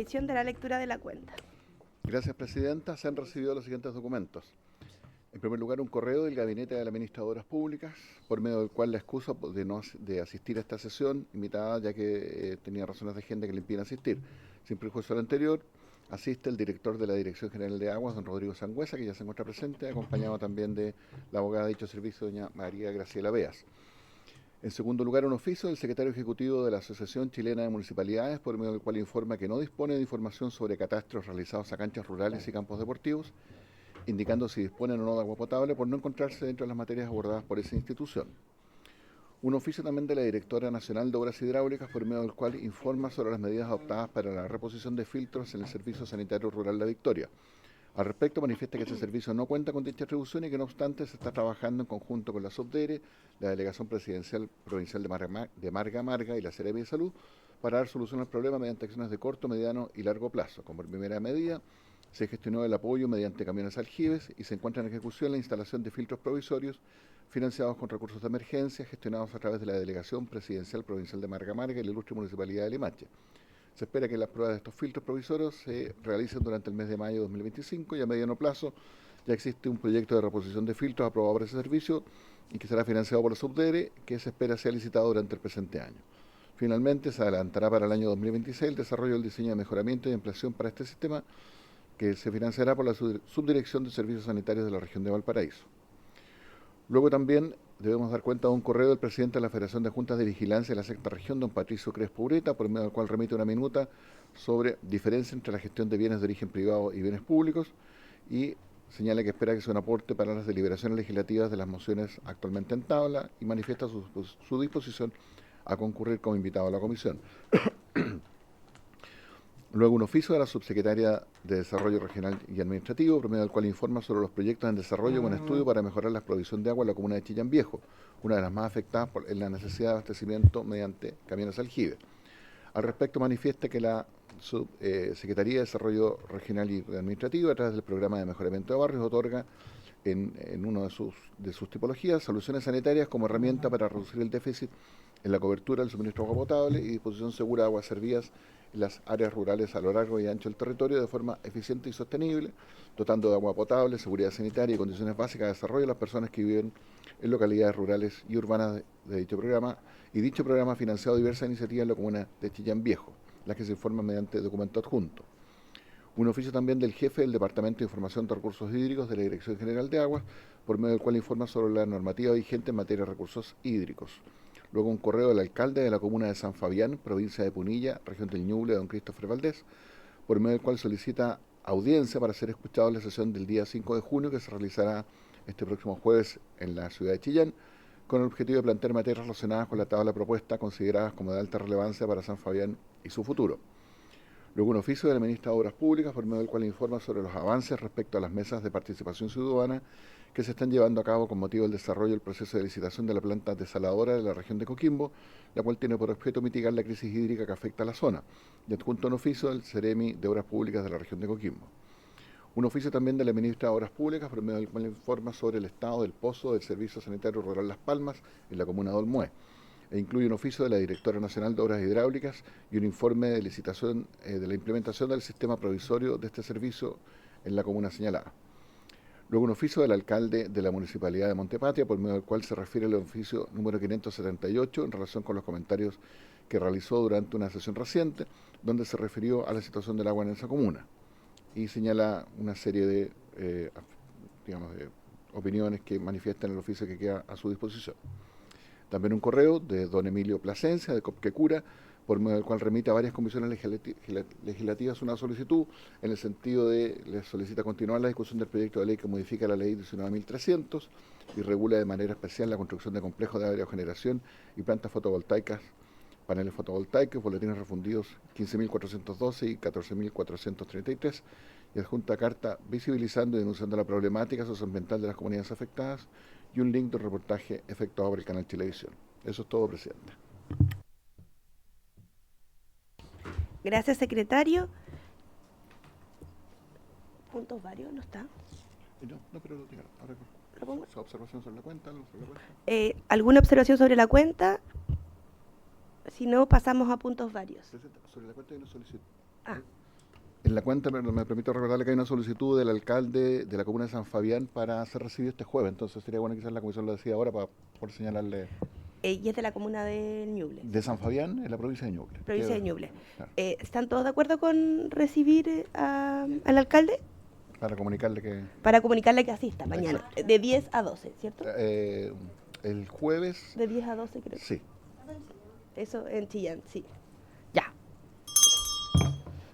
comisión de la lectura de la cuenta. Gracias, Presidenta. Se han recibido los siguientes documentos. En primer lugar, un correo del Gabinete de la Ministra de Obras Públicas, por medio del cual la excusa de asistir a esta sesión invitada, ya que tenía razones de agenda que le impiden asistir. Sin prejuicio del anterior, asiste el director de la Dirección General de Aguas, don Rodrigo Sangüesa, que ya se encuentra presente, acompañado también de la abogada de dicho servicio, doña María Graciela Beas. En segundo lugar, un oficio del secretario ejecutivo de la Asociación Chilena de Municipalidades, por medio del cual informa que no dispone de información sobre catastros realizados a canchas rurales y campos deportivos, indicando si disponen o no de agua potable por no encontrarse dentro de las materias abordadas por esa institución. Un oficio también de la Directora Nacional de Obras Hidráulicas, por medio del cual informa sobre las medidas adoptadas para la reposición de filtros en el Servicio Sanitario Rural La Victoria. Al respecto, manifiesta que ese servicio no cuenta con dicha atribución y que no obstante se está trabajando en conjunto con la SUBDERE, la Delegación Presidencial Provincial de Marga Marga y la Seremi de Salud para dar solución al problema mediante acciones de corto, mediano y largo plazo. Como primera medida, se gestionó el apoyo mediante camiones aljibes y se encuentra en ejecución la instalación de filtros provisorios financiados con recursos de emergencia gestionados a través de la Delegación Presidencial Provincial de Marga Marga y la Ilustre Municipalidad de Limache. Se espera que las pruebas de estos filtros provisorios se realicen durante el mes de mayo de 2025 y a mediano plazo ya existe un proyecto de reposición de filtros aprobado por ese servicio y que será financiado por la SUBDERE, que se espera sea licitado durante el presente año. Finalmente, se adelantará para el año 2026 el desarrollo del diseño de mejoramiento y ampliación para este sistema, que se financiará por la Subdirección de Servicios Sanitarios de la región de Valparaíso. Luego también debemos dar cuenta de un correo del presidente de la Federación de Juntas de Vigilancia de la Sexta Región, don Patricio Crespo Ureta, por medio del cual remite una minuta sobre diferencia entre la gestión de bienes de origen privado y bienes públicos y señala que espera que sea un aporte para las deliberaciones legislativas de las mociones actualmente en tabla y manifiesta su disposición a concurrir como invitado a la comisión. Luego, un oficio de la Subsecretaria de Desarrollo Regional y Administrativo, por medio del cual informa sobre los proyectos en desarrollo con estudio para mejorar la provisión de agua en la comuna de Chillán Viejo, una de las más afectadas por la necesidad de abastecimiento mediante camiones aljibes. Al respecto, manifiesta que la Subsecretaría de Desarrollo Regional y Administrativo, a través del Programa de Mejoramiento de Barrios, otorga en una de sus tipologías soluciones sanitarias como herramienta para reducir el déficit en la cobertura del suministro de agua potable y disposición segura de aguas servidas en las áreas rurales a lo largo y ancho del territorio de forma eficiente y sostenible, dotando de agua potable, seguridad sanitaria y condiciones básicas de desarrollo a las personas que viven en localidades rurales y urbanas de dicho programa, y dicho programa ha financiado diversas iniciativas en la comuna de Chillán Viejo, las que se informan mediante documento adjunto. Un oficio también del jefe del Departamento de Información de Recursos Hídricos de la Dirección General de Aguas, por medio del cual informa sobre la normativa vigente en materia de recursos hídricos. Luego un correo del alcalde de la comuna de San Fabián, provincia de Punilla, región del Ñuble, don Christopher Valdés, por medio del cual solicita audiencia para ser escuchado en la sesión del día 5 de junio, que se realizará este próximo jueves en la ciudad de Chillán, con el objetivo de plantear materias relacionadas con la tabla propuesta consideradas como de alta relevancia para San Fabián y su futuro. Luego un oficio de la Ministra de Obras Públicas, por medio del cual informa sobre los avances respecto a las mesas de participación ciudadana que se están llevando a cabo con motivo del desarrollo del proceso de licitación de la planta desaladora de la región de Coquimbo, la cual tiene por objeto mitigar la crisis hídrica que afecta a la zona, y adjunto un oficio del Seremi de Obras Públicas de la región de Coquimbo. Un oficio también de la Ministra de Obras Públicas, por medio del cual informa sobre el estado del pozo del Servicio Sanitario Rural Las Palmas, en la comuna de Olmué, e incluye un oficio de la Directora Nacional de Obras Hidráulicas y un informe de licitación de la implementación del sistema provisorio de este servicio en la comuna señalada. Luego un oficio del alcalde de la Municipalidad de Montepatria, por medio del cual se refiere el oficio número 578 en relación con los comentarios que realizó durante una sesión reciente, donde se refirió a la situación del agua en esa comuna y señala una serie de, de opiniones que manifiestan el oficio que queda a su disposición. También un correo de don Emilio Plasencia, de Copquecura, por medio del cual remite a varias comisiones legislativas una solicitud en el sentido de, les solicita continuar la discusión del proyecto de ley que modifica la ley 19.300 y regula de manera especial la construcción de complejos de aerogeneración y plantas fotovoltaicas, paneles fotovoltaicos, boletines refundidos 15.412 y 14.433, y adjunta carta visibilizando y denunciando la problemática socioambiental de las comunidades afectadas y un link de un reportaje efectuado por el canal Chilevisión. Eso es todo, Presidenta. Gracias, secretario. ¿Puntos varios? ¿No está? No, pero ahora ¿Lo pongo? observación sobre la cuenta. ¿Alguna observación sobre la cuenta? Si no, pasamos a puntos varios. Sobre la cuenta hay una solicitud. En la cuenta me permito recordarle que hay una solicitud del alcalde de la comuna de San Fabián para ser recibido este jueves, entonces sería bueno quizás la comisión lo decida ahora para por señalarle. Y es de la comuna de Ñuble, De San Fabián, en la provincia de Ñuble. provincia de Ñuble. Claro, ¿Están todos de acuerdo con recibir al alcalde? para comunicarle que Para comunicarle que asista mañana, Exacto. de 10 a 12, ¿cierto? El jueves, De 10 a 12 creo. sí. Eso en Chillán, sí. Ya.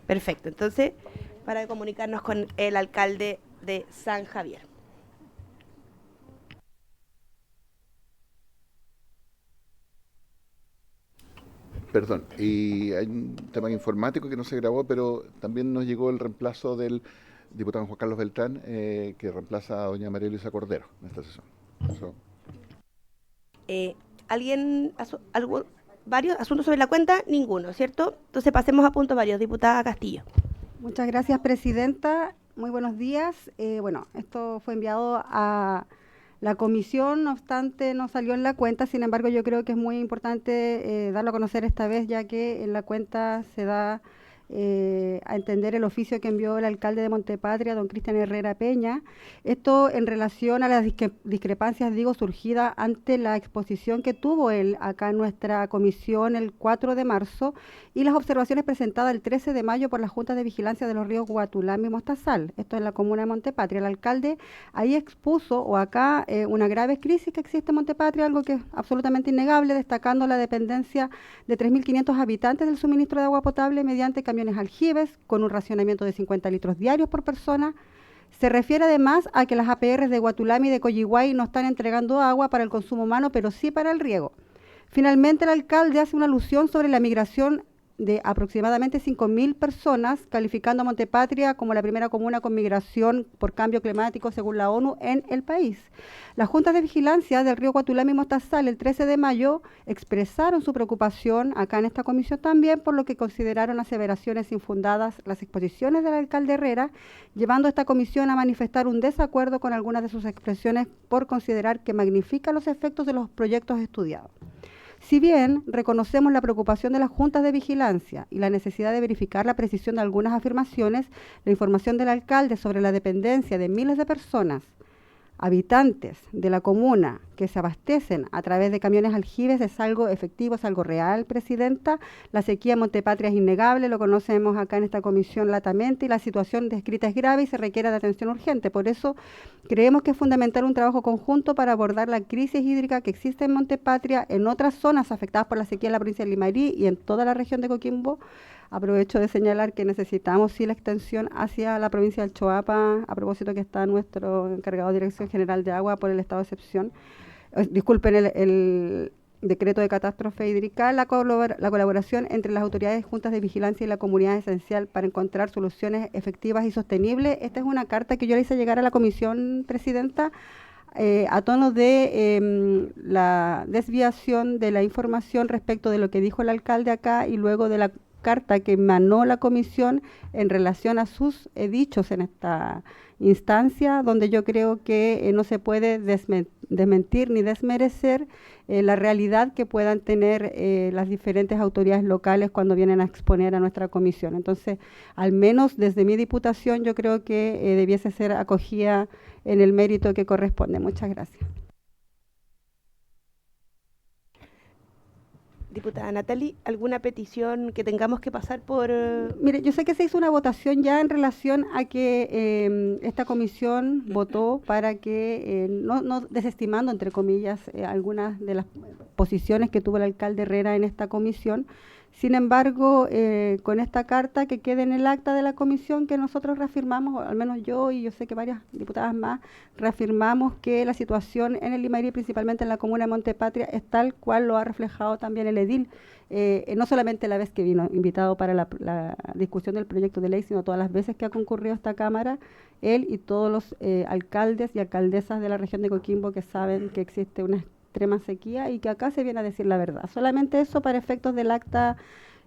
Perfecto. Entonces, para comunicarnos con el alcalde de San Javier. Perdón, y hay un tema informático que no se grabó, pero también nos llegó el reemplazo del diputado Juan Carlos Beltrán, que reemplaza a doña María Luisa Cordero en esta sesión. Eso. ¿Alguien, varios asuntos sobre la cuenta? Ninguno, ¿cierto? Entonces pasemos a punto varios. Diputada Castillo. Muchas gracias, presidenta. Muy buenos días. Bueno, esto fue enviado a la comisión, no obstante no salió en la cuenta, sin embargo yo creo que es muy importante darlo a conocer esta vez, ya que en la cuenta se da a entender el oficio que envió el alcalde de Montepatria, don Cristian Herrera Peña. Esto en relación a las discrepancias, digo, surgidas ante la exposición que tuvo él acá en nuestra comisión el 4 de marzo y las observaciones presentadas el 13 de mayo por la Junta de Vigilancia de los Ríos Guatulami y Mostazal, esto en la comuna de Montepatria. El alcalde ahí expuso, o acá, una grave crisis que existe en Montepatria, algo que es absolutamente innegable, destacando la dependencia de 3.500 habitantes del suministro de agua potable mediante camiones aljibes, con un racionamiento de 50 litros diarios por persona. Se refiere además a que las APRs de Guatulami y de Coyihuay no están entregando agua para el consumo humano, pero sí para el riego. Finalmente, el alcalde hace una alusión sobre la migración de aproximadamente 5.000 personas, calificando a Montepatria como la primera comuna con migración por cambio climático según la ONU en el país. Las juntas de vigilancia del río Guatulami y Mostazal el 13 de mayo expresaron su preocupación acá en esta comisión también, por lo que consideraron aseveraciones infundadas las exposiciones del alcalde Herrera, llevando a esta comisión a manifestar un desacuerdo con algunas de sus expresiones por considerar que magnifica los efectos de los proyectos estudiados. Si bien reconocemos la preocupación de las juntas de vigilancia y la necesidad de verificar la precisión de algunas afirmaciones, la información del alcalde sobre la dependencia de miles de personas, habitantes de la comuna, que se abastecen a través de camiones aljibes es algo efectivo, es algo real, presidenta. La sequía en Montepatria es innegable, lo conocemos acá en esta comisión latamente, y la situación descrita es grave y se requiere de atención urgente. Por eso creemos que es fundamental un trabajo conjunto para abordar la crisis hídrica que existe en Montepatria, en otras zonas afectadas por la sequía en la provincia de Limarí y en toda la región de Coquimbo. Aprovecho de señalar que necesitamos sí la extensión hacia la provincia del Choapa, a propósito que está nuestro encargado de Dirección General de Agua por el estado de excepción. Disculpen, el decreto de catástrofe hídrica. La colaboración entre las autoridades, juntas de vigilancia y la comunidad es esencial para encontrar soluciones efectivas y sostenibles. Esta es una carta que yo le hice llegar a la comisión, presidenta, a tono de la desviación de la información respecto de lo que dijo el alcalde acá y luego de la carta que emanó la comisión en relación a sus dichos en esta instancia, donde yo creo que no se puede desmentir ni desmerecer la realidad que puedan tener las diferentes autoridades locales cuando vienen a exponer a nuestra comisión. Entonces, al menos desde mi diputación, yo creo que debiese ser acogida en el mérito que corresponde. Muchas gracias. Diputada Natalie, ¿alguna petición que tengamos que pasar por...? Mire, yo sé que se hizo una votación ya en relación a que esta comisión votó para que, no desestimando, entre comillas, algunas de las posiciones que tuvo el alcalde Herrera en esta comisión. Sin embargo, con esta carta que quede en el acta de la comisión, que nosotros reafirmamos, al menos yo y yo sé que varias diputadas más, reafirmamos que la situación en el Limarí, principalmente en la comuna de Montepatria, es tal cual lo ha reflejado también el edil, no solamente la vez que vino invitado para la discusión del proyecto de ley, sino todas las veces que ha concurrido a esta Cámara, él y todos los alcaldes y alcaldesas de la región de Coquimbo que saben que existe una extrema sequía y que acá se viene a decir la verdad. Solamente eso para efectos del acta,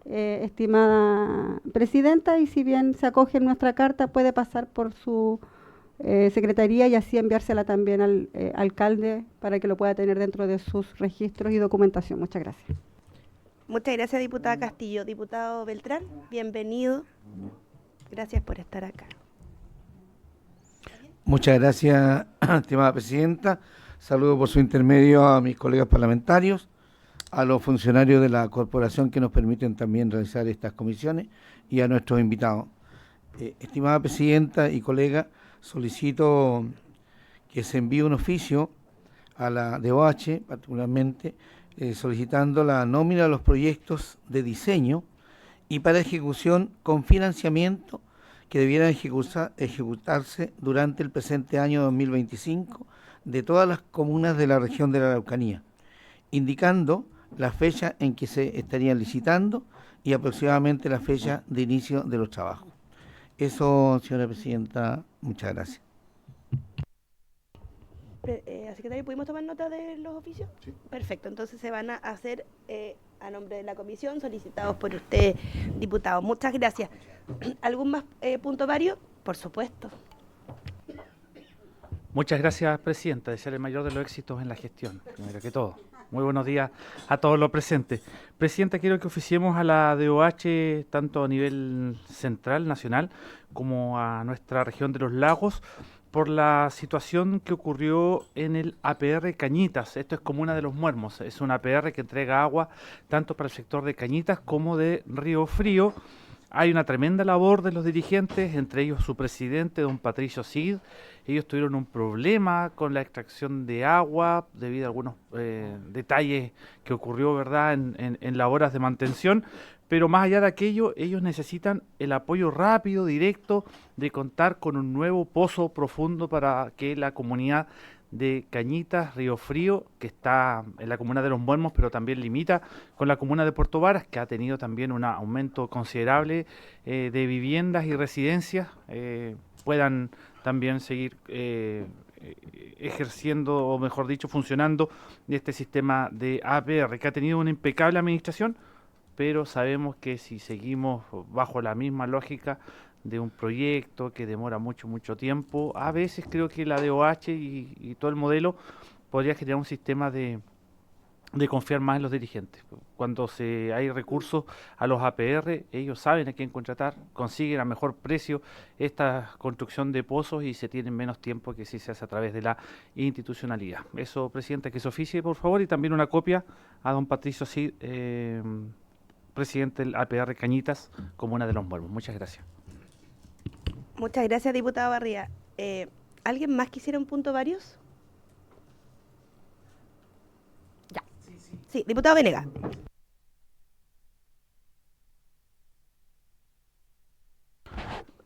estimada presidenta, y si bien se acoge en nuestra carta, puede pasar por su secretaría y así enviársela también al alcalde para que lo pueda tener dentro de sus registros y documentación. Muchas gracias. Muchas gracias, diputada Castillo. Diputado Beltrán, bienvenido. Gracias por estar acá. Muchas gracias, estimada presidenta. Saludo por su intermedio a mis colegas parlamentarios, a los funcionarios de la corporación que nos permiten también realizar estas comisiones y a nuestros invitados. Estimada presidenta y colega, solicito que se envíe un oficio a la DOH, particularmente, solicitando la nómina de los proyectos de diseño y para ejecución con financiamiento que debieran ejecutarse durante el presente año 2025 de todas las comunas de la región de la Araucanía, indicando la fecha en que se estarían licitando y aproximadamente la fecha de inicio de los trabajos. Eso, señora presidenta, muchas gracias. Secretario, ¿pudimos tomar nota de los oficios? Sí. Perfecto, entonces se van a hacer a nombre de la comisión, solicitados por usted, diputado. Muchas gracias. ¿Algún más punto vario? Por supuesto. Muchas gracias, presidenta. Desear el mayor de los éxitos en la gestión, primero que todo. Muy buenos días a todos los presentes. Presidenta, quiero que oficiemos a la DOH tanto a nivel central, nacional, como a nuestra región de los lagos, por la situación que ocurrió en el APR Cañitas. Esto es comuna de Los Muermos. Es un APR que entrega agua tanto para el sector de Cañitas como de Río Frío. Hay una tremenda labor de los dirigentes, entre ellos su presidente, don Patricio Cid. Ellos tuvieron un problema con la extracción de agua debido a algunos detalles que ocurrió, ¿verdad?, en las horas de mantención. Pero más allá de aquello, ellos necesitan el apoyo rápido, directo, de contar con un nuevo pozo profundo para que la comunidad de Cañitas, Río Frío, que está en la comuna de Los Muermos, pero también limita con la comuna de Puerto Varas, que ha tenido también un aumento considerable de viviendas y residencias, puedan también seguir ejerciendo, o mejor dicho, funcionando este sistema de APR, que ha tenido una impecable administración, pero sabemos que si seguimos bajo la misma lógica de un proyecto que demora mucho tiempo, a veces creo que la DOH y todo el modelo podría generar un sistema de confiar más en los dirigentes. Cuando hay recursos a los APR, ellos saben a quién contratar, consiguen a mejor precio esta construcción de pozos y se tienen menos tiempo que si se hace a través de la institucionalidad. Eso, presidente, que se oficie, por favor, y también una copia a don Patricio Cid, presidente del APR Cañitas, comuna de Los Muermos. Muchas gracias. Muchas gracias, diputado Barría. ¿Alguien más quisiera un punto varios? Ya. Sí, diputado Venegas.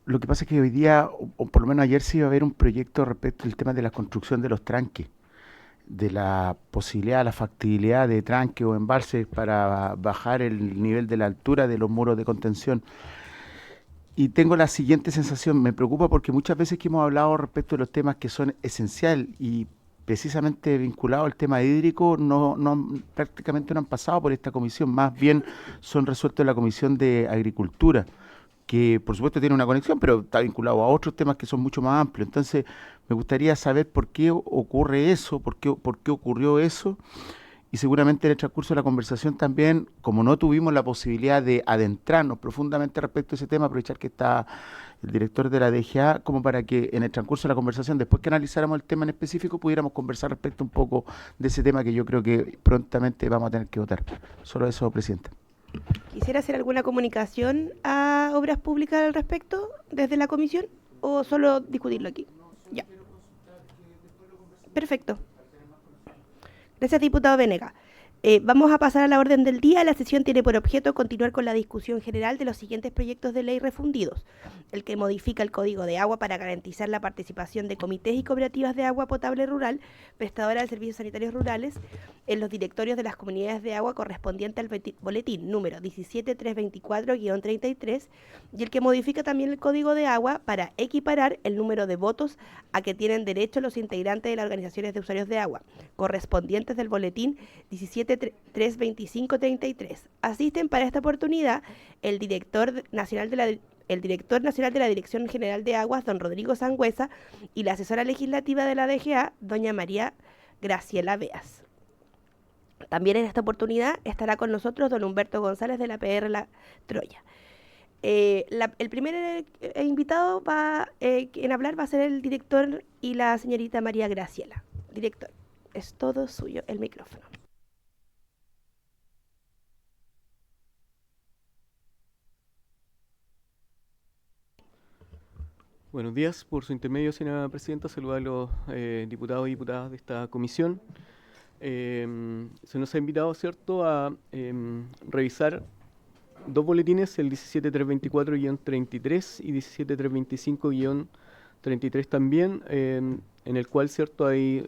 Lo que pasa es que hoy día, o por lo menos ayer, se iba a ver un proyecto respecto al tema de la construcción de los tranques, de la posibilidad, la factibilidad de tranques o embalses para bajar el nivel de la altura de los muros de contención. Y tengo la siguiente sensación, me preocupa porque muchas veces que hemos hablado respecto de los temas que son esenciales y precisamente vinculados al tema hídrico, prácticamente no han pasado por esta comisión, más bien son resueltos en la Comisión de Agricultura, que por supuesto tiene una conexión, pero está vinculado a otros temas que son mucho más amplios. Entonces, me gustaría saber por qué ocurre eso, por qué ocurrió eso, y seguramente en el transcurso de la conversación también, como no tuvimos la posibilidad de adentrarnos profundamente respecto a ese tema, aprovechar que está el director de la DGA, como para que en el transcurso de la conversación, después que analizáramos el tema en específico, pudiéramos conversar respecto un poco de ese tema que yo creo que prontamente vamos a tener que votar. Solo eso, presidenta. ¿Quisiera hacer alguna comunicación a Obras Públicas al respecto desde la comisión o solo discutirlo aquí? Ya. Perfecto. Gracias, diputado Venegas. Vamos a pasar a la orden del día. La sesión tiene por objeto continuar con la discusión general de los siguientes proyectos de ley refundidos. El que modifica el Código de Agua para garantizar la participación de comités y cooperativas de agua potable rural, prestadoras de servicios sanitarios rurales, en los directorios de las comunidades de agua correspondiente al boletín número 17324-33, y el que modifica también el Código de Agua para equiparar el número de votos a que tienen derecho los integrantes de las organizaciones de usuarios de agua, correspondientes del boletín 17325-33. Asisten para esta oportunidad el director nacional de la Dirección General de Aguas, don Rodrigo Sangüesa, y la asesora legislativa de la DGA, doña María Graciela Beas. También en esta oportunidad estará con nosotros don Humberto González de la PR La Troya. El primer invitado en hablar va a ser el director y la señorita María Graciela. Director, es todo suyo el micrófono. Buenos días, por su intermedio, señora presidenta, saludar a los diputados y diputadas de esta comisión. Se nos ha invitado, ¿cierto?, a revisar dos boletines, el 17324-33 y 17325-33 también, en el cual, ¿cierto?, hay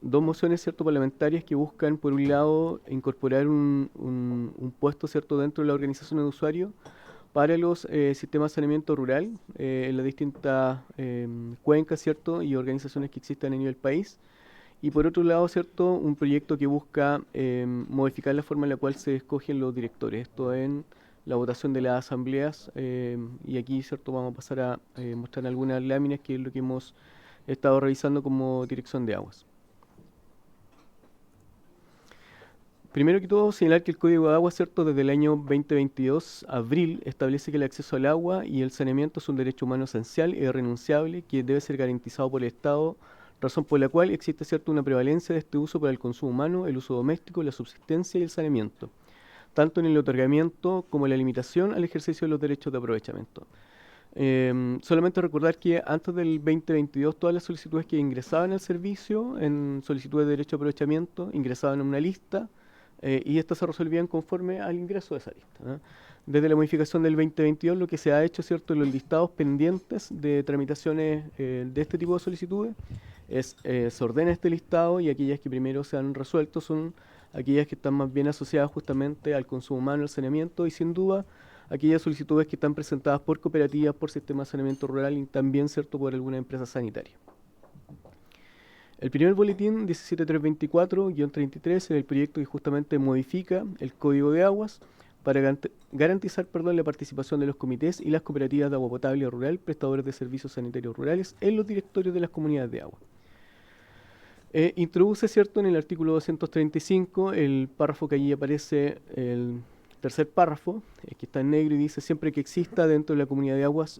dos mociones, ¿cierto?, parlamentarias que buscan, por un lado, incorporar un puesto, ¿cierto?, dentro de la organización de usuarios para los sistemas de saneamiento rural en las distintas cuencas, ¿cierto?, y organizaciones que existen a nivel país. Y por otro lado, ¿cierto?, un proyecto que busca modificar la forma en la cual se escogen los directores. Esto en la votación de las asambleas. Y aquí, ¿cierto?, vamos a pasar a mostrar algunas láminas, que es lo que hemos estado revisando como dirección de aguas. Primero que todo, señalar que el Código de Agua, ¿cierto?, desde el año 2022, abril, establece que el acceso al agua y el saneamiento es un derecho humano esencial e irrenunciable que debe ser garantizado por el Estado, razón por la cual existe, ¿cierto?, una prevalencia de este uso para el consumo humano, el uso doméstico, la subsistencia y el saneamiento, tanto en el otorgamiento como en la limitación al ejercicio de los derechos de aprovechamiento. Solamente recordar que antes del 2022 todas las solicitudes que ingresaban al servicio en solicitudes de derecho de aprovechamiento ingresaban en una lista, y estas se resolvían conforme al ingreso de esa lista, ¿no? Desde la modificación del 2022 lo que se ha hecho, ¿cierto?, en los listados pendientes de tramitaciones de este tipo de solicitudes es se ordena este listado, y aquellas que primero se han resuelto son aquellas que están más bien asociadas justamente al consumo humano, al saneamiento, y sin duda aquellas solicitudes que están presentadas por cooperativas, por sistemas de saneamiento rural y también, ¿cierto?, por alguna empresa sanitaria. El primer boletín, 17324-33, es el proyecto que justamente modifica el Código de Aguas para garantizar, la participación de los comités y las cooperativas de agua potable rural, prestadores de servicios sanitarios rurales, en los directorios de las comunidades de agua. Introduce, ¿cierto?, en el artículo 235 el párrafo que allí aparece, el tercer párrafo, que está en negro, y dice: siempre que exista dentro de la comunidad de aguas,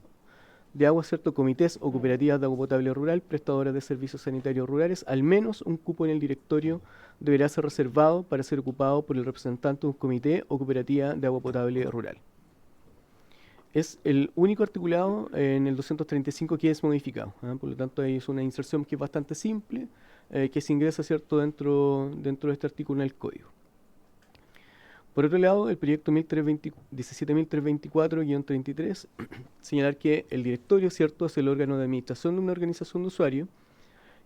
¿cierto?, comités o cooperativas de agua potable rural, prestadoras de servicios sanitarios rurales, al menos un cupo en el directorio deberá ser reservado para ser ocupado por el representante de un comité o cooperativa de agua potable rural. Es el único articulado en el 235 que es modificado, ¿eh? Por lo tanto, es una inserción que es bastante simple, que se ingresa, ¿cierto?, dentro de este artículo en el código. Por otro lado, el proyecto 17324-33, señalar que el directorio, ¿cierto?, es el órgano de administración de una organización de usuarios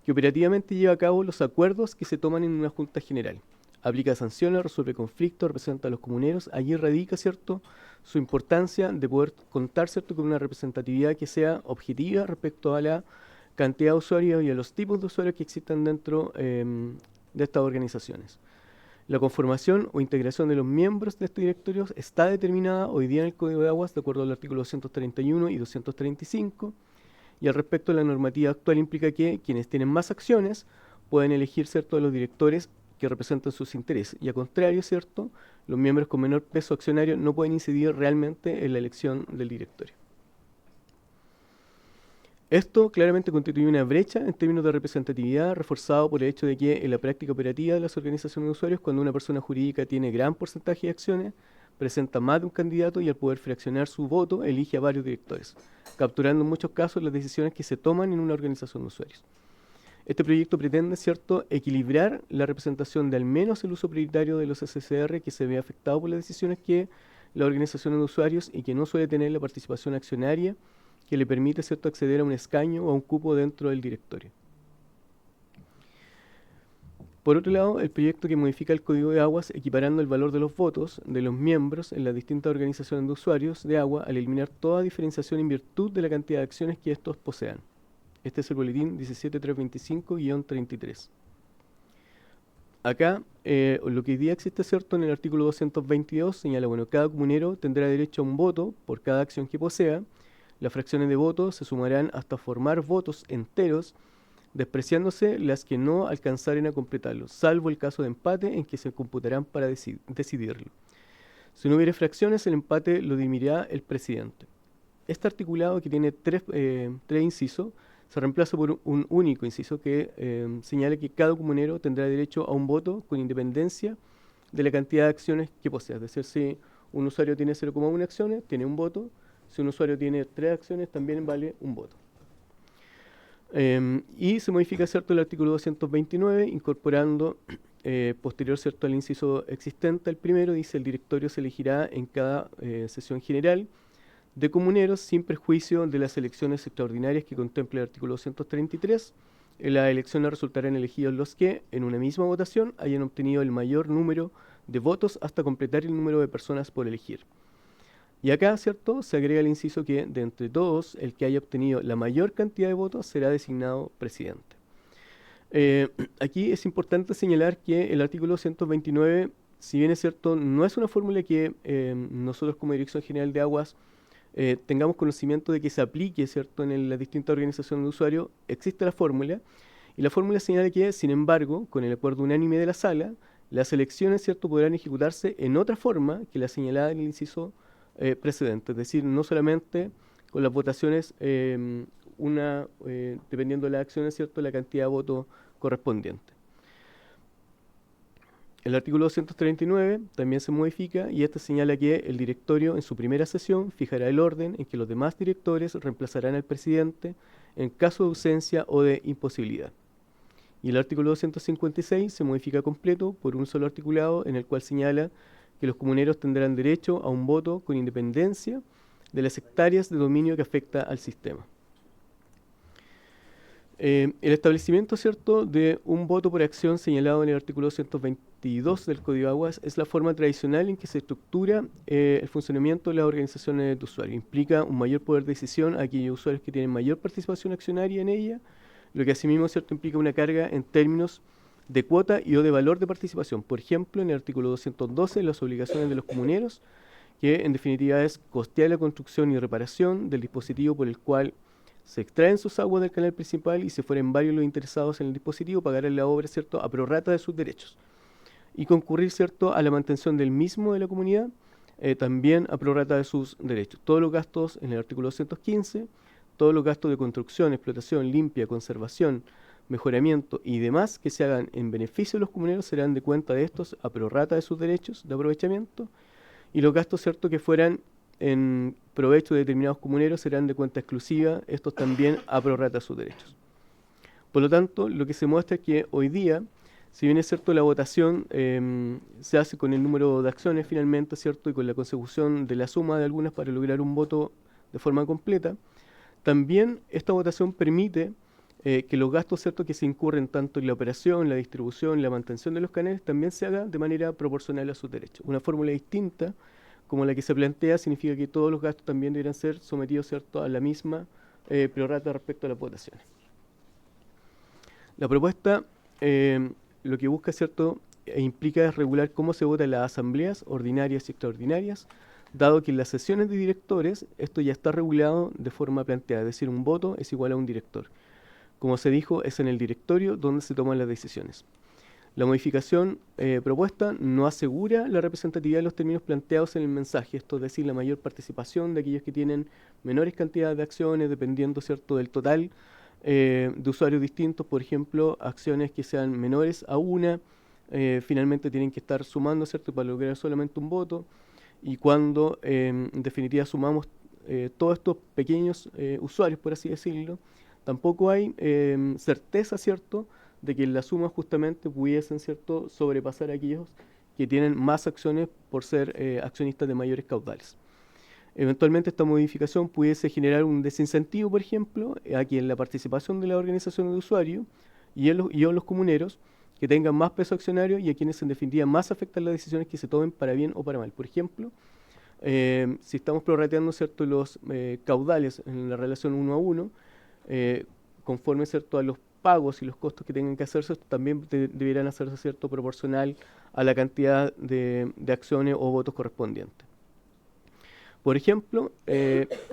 que operativamente lleva a cabo los acuerdos que se toman en una junta general. Aplica sanciones, resuelve conflictos, representa a los comuneros. Allí radica, ¿cierto?, su importancia de poder contar, ¿cierto?, con una representatividad que sea objetiva respecto a la cantidad de usuarios y a los tipos de usuarios que existen dentro de estas organizaciones. La conformación o integración de los miembros de estos directorios está determinada hoy día en el Código de Aguas de acuerdo al artículo 231 y 235, y al respecto la normativa actual implica que quienes tienen más acciones pueden elegir, ¿cierto?, a los directores que representan sus intereses, y al contrario, ¿cierto?, los miembros con menor peso accionario no pueden incidir realmente en la elección del directorio. Esto claramente constituye una brecha en términos de representatividad, reforzado por el hecho de que en la práctica operativa de las organizaciones de usuarios, cuando una persona jurídica tiene gran porcentaje de acciones, presenta más de un candidato y al poder fraccionar su voto elige a varios directores, capturando en muchos casos las decisiones que se toman en una organización de usuarios. Este proyecto pretende, ¿cierto?, equilibrar la representación de al menos el uso prioritario de los SCR que se ve afectado por las decisiones que la organización de usuarios y que no suele tener la participación accionaria que le permite, ¿cierto?, acceder a un escaño o a un cupo dentro del directorio. Por otro lado, el proyecto que modifica el Código de Aguas equiparando el valor de los votos de los miembros en las distintas organizaciones de usuarios de agua al eliminar toda diferenciación en virtud de la cantidad de acciones que estos posean. Este es el boletín 17325-33. Acá, lo que hoy día existe, ¿cierto?, en el artículo 222 señala, cada comunero tendrá derecho a un voto por cada acción que posea. Las fracciones de votos se sumarán hasta formar votos enteros, despreciándose las que no alcanzaren a completarlos, salvo el caso de empate en que se computarán para decidirlo. Si no hubiera fracciones, el empate lo dirimirá el presidente. Este articulado, que tiene tres incisos, se reemplaza por un único inciso que señala que cada comunero tendrá derecho a un voto con independencia de la cantidad de acciones que posea. Es decir, si un usuario tiene 0,1 acciones, tiene un voto. Si un usuario tiene 3 acciones, también vale un voto. Y se modifica, ¿cierto?, el artículo 229, incorporando posterior, ¿cierto?, al inciso existente. El primero dice: el directorio se elegirá en cada sesión general de comuneros sin perjuicio de las elecciones extraordinarias que contempla el artículo 233. En las elecciones resultarán elegidos los que, en una misma votación, hayan obtenido el mayor número de votos hasta completar el número de personas por elegir. Y acá, ¿cierto?, se agrega el inciso que, de entre todos, el que haya obtenido la mayor cantidad de votos será designado presidente. Aquí es importante señalar que el artículo 229, si bien es cierto, no es una fórmula que nosotros como Dirección General de Aguas tengamos conocimiento de que se aplique, ¿cierto?, en las distintas organizaciones de usuarios. Existe la fórmula, y la fórmula señala que, sin embargo, con el acuerdo unánime de la sala, las elecciones, ¿cierto?, podrán ejecutarse en otra forma que la señalada en el inciso precedente, es decir, no solamente con las votaciones, dependiendo de las acciones, ¿cierto?, la cantidad de votos correspondiente. El artículo 239 también se modifica, y este señala que el directorio en su primera sesión fijará el orden en que los demás directores reemplazarán al presidente en caso de ausencia o de imposibilidad. Y el artículo 256 se modifica completo por un solo articulado, en el cual señala que los comuneros tendrán derecho a un voto con independencia de las hectáreas de dominio que afecta al sistema. El establecimiento, ¿cierto?, de un voto por acción señalado en el artículo 222 del Código de Aguas es la forma tradicional en que se estructura el funcionamiento de las organizaciones de usuarios. Implica un mayor poder de decisión a aquellos usuarios que tienen mayor participación accionaria en ella, lo que asimismo, ¿cierto?, implica una carga en términos de cuota y o de valor de participación. Por ejemplo, en el artículo 212, las obligaciones de los comuneros, que en definitiva es costear la construcción y reparación del dispositivo por el cual se extraen sus aguas del canal principal, y si fueren varios los interesados en el dispositivo, pagarán la obra, ¿cierto?, a prorrata de sus derechos. Y concurrir, ¿cierto?, a la mantención del mismo de la comunidad, también a prorrata de sus derechos. Todos los gastos en el artículo 215, todos los gastos de construcción, explotación, limpia, conservación, mejoramiento y demás que se hagan en beneficio de los comuneros serán de cuenta de estos a prorrata de sus derechos de aprovechamiento, y los gastos, ¿cierto?, que fueran en provecho de determinados comuneros serán de cuenta exclusiva, estos también a prorrata de sus derechos. Por lo tanto, lo que se muestra es que hoy día, si bien es cierto, la votación se hace con el número de acciones finalmente, ¿cierto?, y con la consecución de la suma de algunas para lograr un voto de forma completa, también esta votación permite que los gastos, ¿cierto?, que se incurren tanto en la operación, la distribución, la mantención de los canales, también se haga de manera proporcional a sus derechos. Una fórmula distinta como la que se plantea significa que todos los gastos también deberán ser sometidos, ¿cierto?, a la misma prorrata respecto a las votaciones. La propuesta lo que busca, ¿cierto?, e implica es regular cómo se vota en las asambleas ordinarias y extraordinarias, dado que en las sesiones de directores esto ya está regulado de forma planteada, es decir, un voto es igual a un director. Como se dijo, es en el directorio donde se toman las decisiones. La modificación propuesta no asegura la representatividad de los términos planteados en el mensaje, esto es decir, la mayor participación de aquellos que tienen menores cantidades de acciones, dependiendo, ¿cierto?, del total de usuarios distintos. Por ejemplo, acciones que sean menores a una, finalmente tienen que estar sumando, ¿cierto?, para lograr solamente un voto. Y cuando en definitiva sumamos todos estos pequeños usuarios, por así decirlo, tampoco hay certeza, ¿cierto?, de que en la suma justamente pudiesen, ¿cierto?, sobrepasar a aquellos que tienen más acciones por ser accionistas de mayores caudales. Eventualmente esta modificación pudiese generar un desincentivo, por ejemplo, a que en la participación de la organización de usuarios y en los comuneros que tengan más peso accionario y a quienes en definitiva más afectan las decisiones que se tomen para bien o para mal. Por ejemplo, si estamos prorrateando, ¿cierto?, los caudales en la relación 1 a 1, conforme, ¿cierto?, a los pagos y los costos que tengan que hacerse, también deberán hacerse, ¿cierto?, proporcional a la cantidad de acciones o votos correspondientes. Por ejemplo,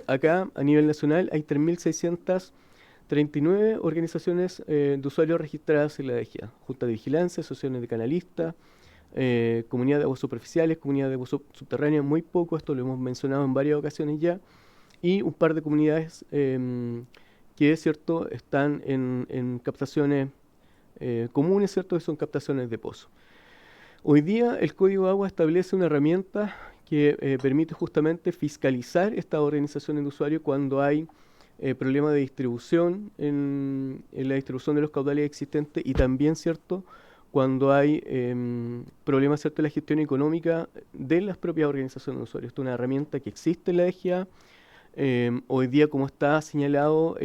acá a nivel nacional hay 3.639 organizaciones de usuarios registradas en la DGA, juntas de vigilancia, asociaciones de canalistas, comunidad de aguas superficiales, comunidad de aguas subterráneas, muy poco, esto lo hemos mencionado en varias ocasiones ya, y un par de comunidades que, ¿cierto?, están en captaciones comunes, ¿cierto?, que son captaciones de pozo. Hoy día el Código de Agua establece una herramienta que permite justamente fiscalizar estas organizaciones de usuarios cuando hay problemas de distribución en la distribución de los caudales existentes y también, ¿cierto?, cuando hay problemas, ¿cierto?, en la gestión económica de las propias organizaciones de usuarios. Esto es una herramienta que existe en la DGA. Hoy día, como está señalado,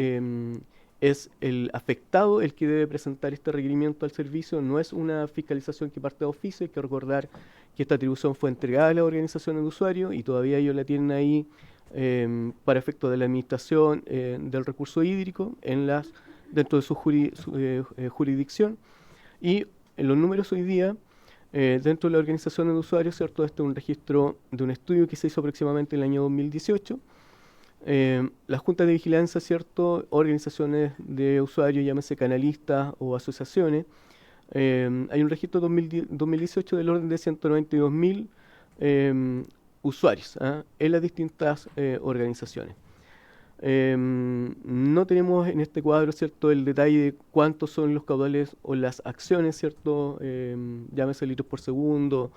es el afectado el que debe presentar este requerimiento al servicio, no es una fiscalización que parte de oficio. Hay que recordar que esta atribución fue entregada a las organizaciones de usuarios y todavía ellos la tienen ahí para efectos de la administración del recurso hídrico dentro de su jurisdicción. Y en los números hoy día, dentro de la organización de usuarios, ¿cierto? Este es un registro de un estudio que se hizo aproximadamente en el año 2018. Las juntas de vigilancia, ¿cierto?, organizaciones de usuarios, llámese canalistas o asociaciones, hay un registro 2018 del orden de 192.000 usuarios en las distintas organizaciones. No tenemos en este cuadro, ¿cierto?, el detalle de cuántos son los caudales o las acciones, ¿cierto?, llámese litros por segundo,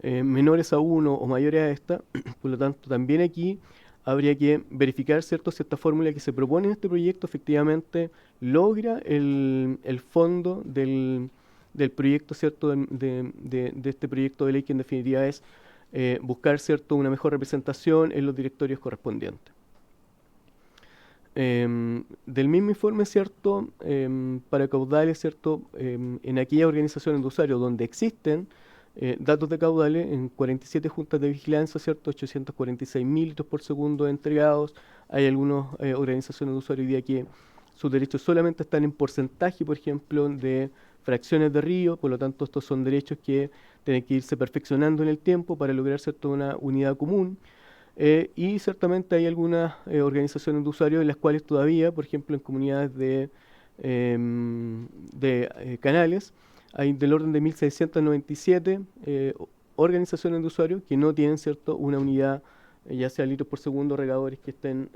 menores a 1 o mayores a esta. Por lo tanto, también aquí habría que verificar, ¿cierto?, si esta fórmula que se propone en este proyecto efectivamente logra el fondo del proyecto, ¿cierto?, de este proyecto de ley, que en definitiva es buscar, ¿cierto?, una mejor representación en los directorios correspondientes. Del mismo informe, ¿cierto?, para caudales, ¿cierto?, en aquellas organizaciones de usuarios donde existen datos de caudales, en 47 juntas de vigilancia, ¿cierto?, 846.000 litros por segundo entregados. Hay algunas organizaciones de usuarios hoy día que sus derechos solamente están en porcentaje, por ejemplo, de fracciones de río, por lo tanto estos son derechos que tienen que irse perfeccionando en el tiempo para lograr, ¿cierto?, una unidad común. Y ciertamente hay algunas organizaciones de usuarios en las cuales todavía, por ejemplo, en comunidades de canales, hay del orden de 1.697 organizaciones de usuarios que no tienen, ¿cierto?, una unidad, ya sea litros por segundo, regadores que estén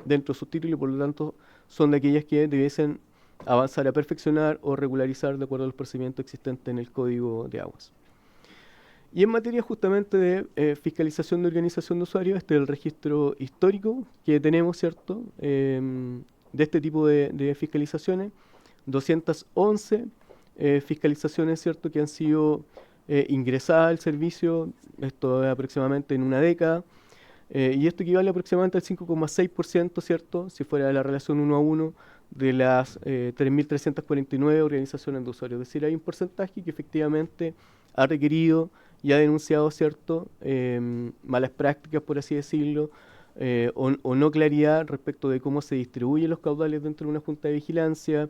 dentro de sus títulos, y por lo tanto son de aquellas que debiesen avanzar a perfeccionar o regularizar de acuerdo a los procedimientos existentes en el Código de Aguas. Y en materia justamente de fiscalización de organización de usuarios, este es el registro histórico que tenemos, ¿cierto?, de este tipo de fiscalizaciones, 211 fiscalizaciones, ¿cierto?, que han sido ingresadas al servicio, esto es aproximadamente en una década, y esto equivale aproximadamente al 5,6%, ¿cierto?, si fuera la relación 1 a 1 de las 3.349 organizaciones de usuarios. Es decir, hay un porcentaje que efectivamente ha requerido y ha denunciado, ¿cierto?, malas prácticas, por así decirlo, o no claridad respecto de cómo se distribuyen los caudales dentro de una junta de vigilancia,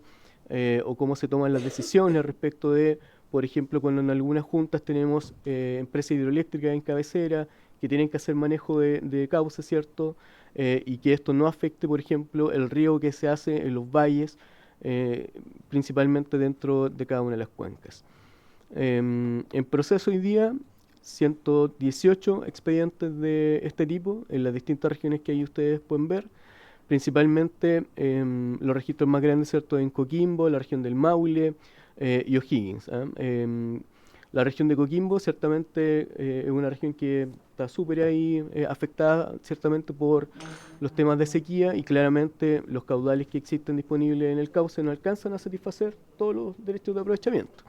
o cómo se toman las decisiones respecto de, por ejemplo, cuando en algunas juntas tenemos empresas hidroeléctricas en cabecera que tienen que hacer manejo de cauces, ¿cierto?, y que esto no afecte, por ejemplo, el riego que se hace en los valles, principalmente dentro de cada una de las cuencas. En proceso hoy día, 118 expedientes de este tipo en las distintas regiones que ahí ustedes pueden ver, principalmente los registros más grandes, ¿cierto?, en Coquimbo, la región del Maule y O'Higgins. La región de Coquimbo ciertamente es una región que está súper ahí afectada ciertamente por los temas de sequía, y claramente los caudales que existen disponibles en el cauce no alcanzan a satisfacer todos los derechos de aprovechamiento.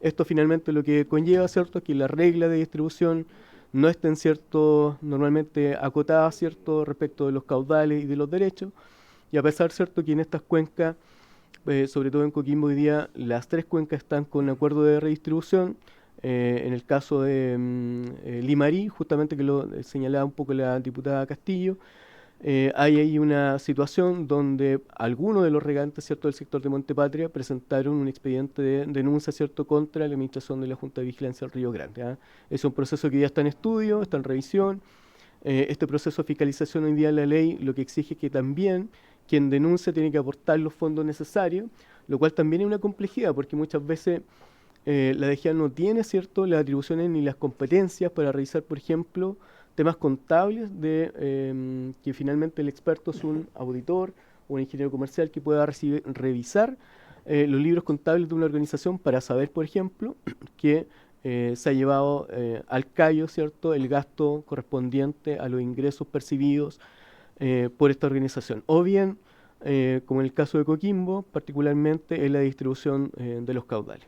Esto finalmente lo que conlleva, ¿cierto?, es que las reglas de distribución no estén, ¿cierto?, normalmente acotadas, ¿cierto?, respecto de los caudales y de los derechos, y a pesar, ¿cierto?, que en estas cuencas, sobre todo en Coquimbo hoy día, las 3 cuencas están con acuerdo de redistribución. En el caso de Limarí, justamente que lo señalaba un poco la diputada Castillo, hay ahí una situación donde algunos de los regantes, ¿cierto?, del sector de Montepatria presentaron un expediente de denuncia, ¿cierto?, contra la administración de la Junta de Vigilancia del Río Grande. Es un proceso que ya está en estudio, está en revisión. Este proceso de fiscalización hoy día en la ley lo que exige es que también quien denuncia tiene que aportar los fondos necesarios, lo cual también es una complejidad, porque muchas veces la DGA no tiene, ¿cierto?, las atribuciones ni las competencias para revisar, por ejemplo, temas contables de que finalmente el experto es un auditor o un ingeniero comercial que pueda revisar los libros contables de una organización para saber, por ejemplo, que se ha llevado al callo, ¿cierto?, el gasto correspondiente a los ingresos percibidos por esta organización. O bien, como en el caso de Coquimbo, particularmente en la distribución de los caudales.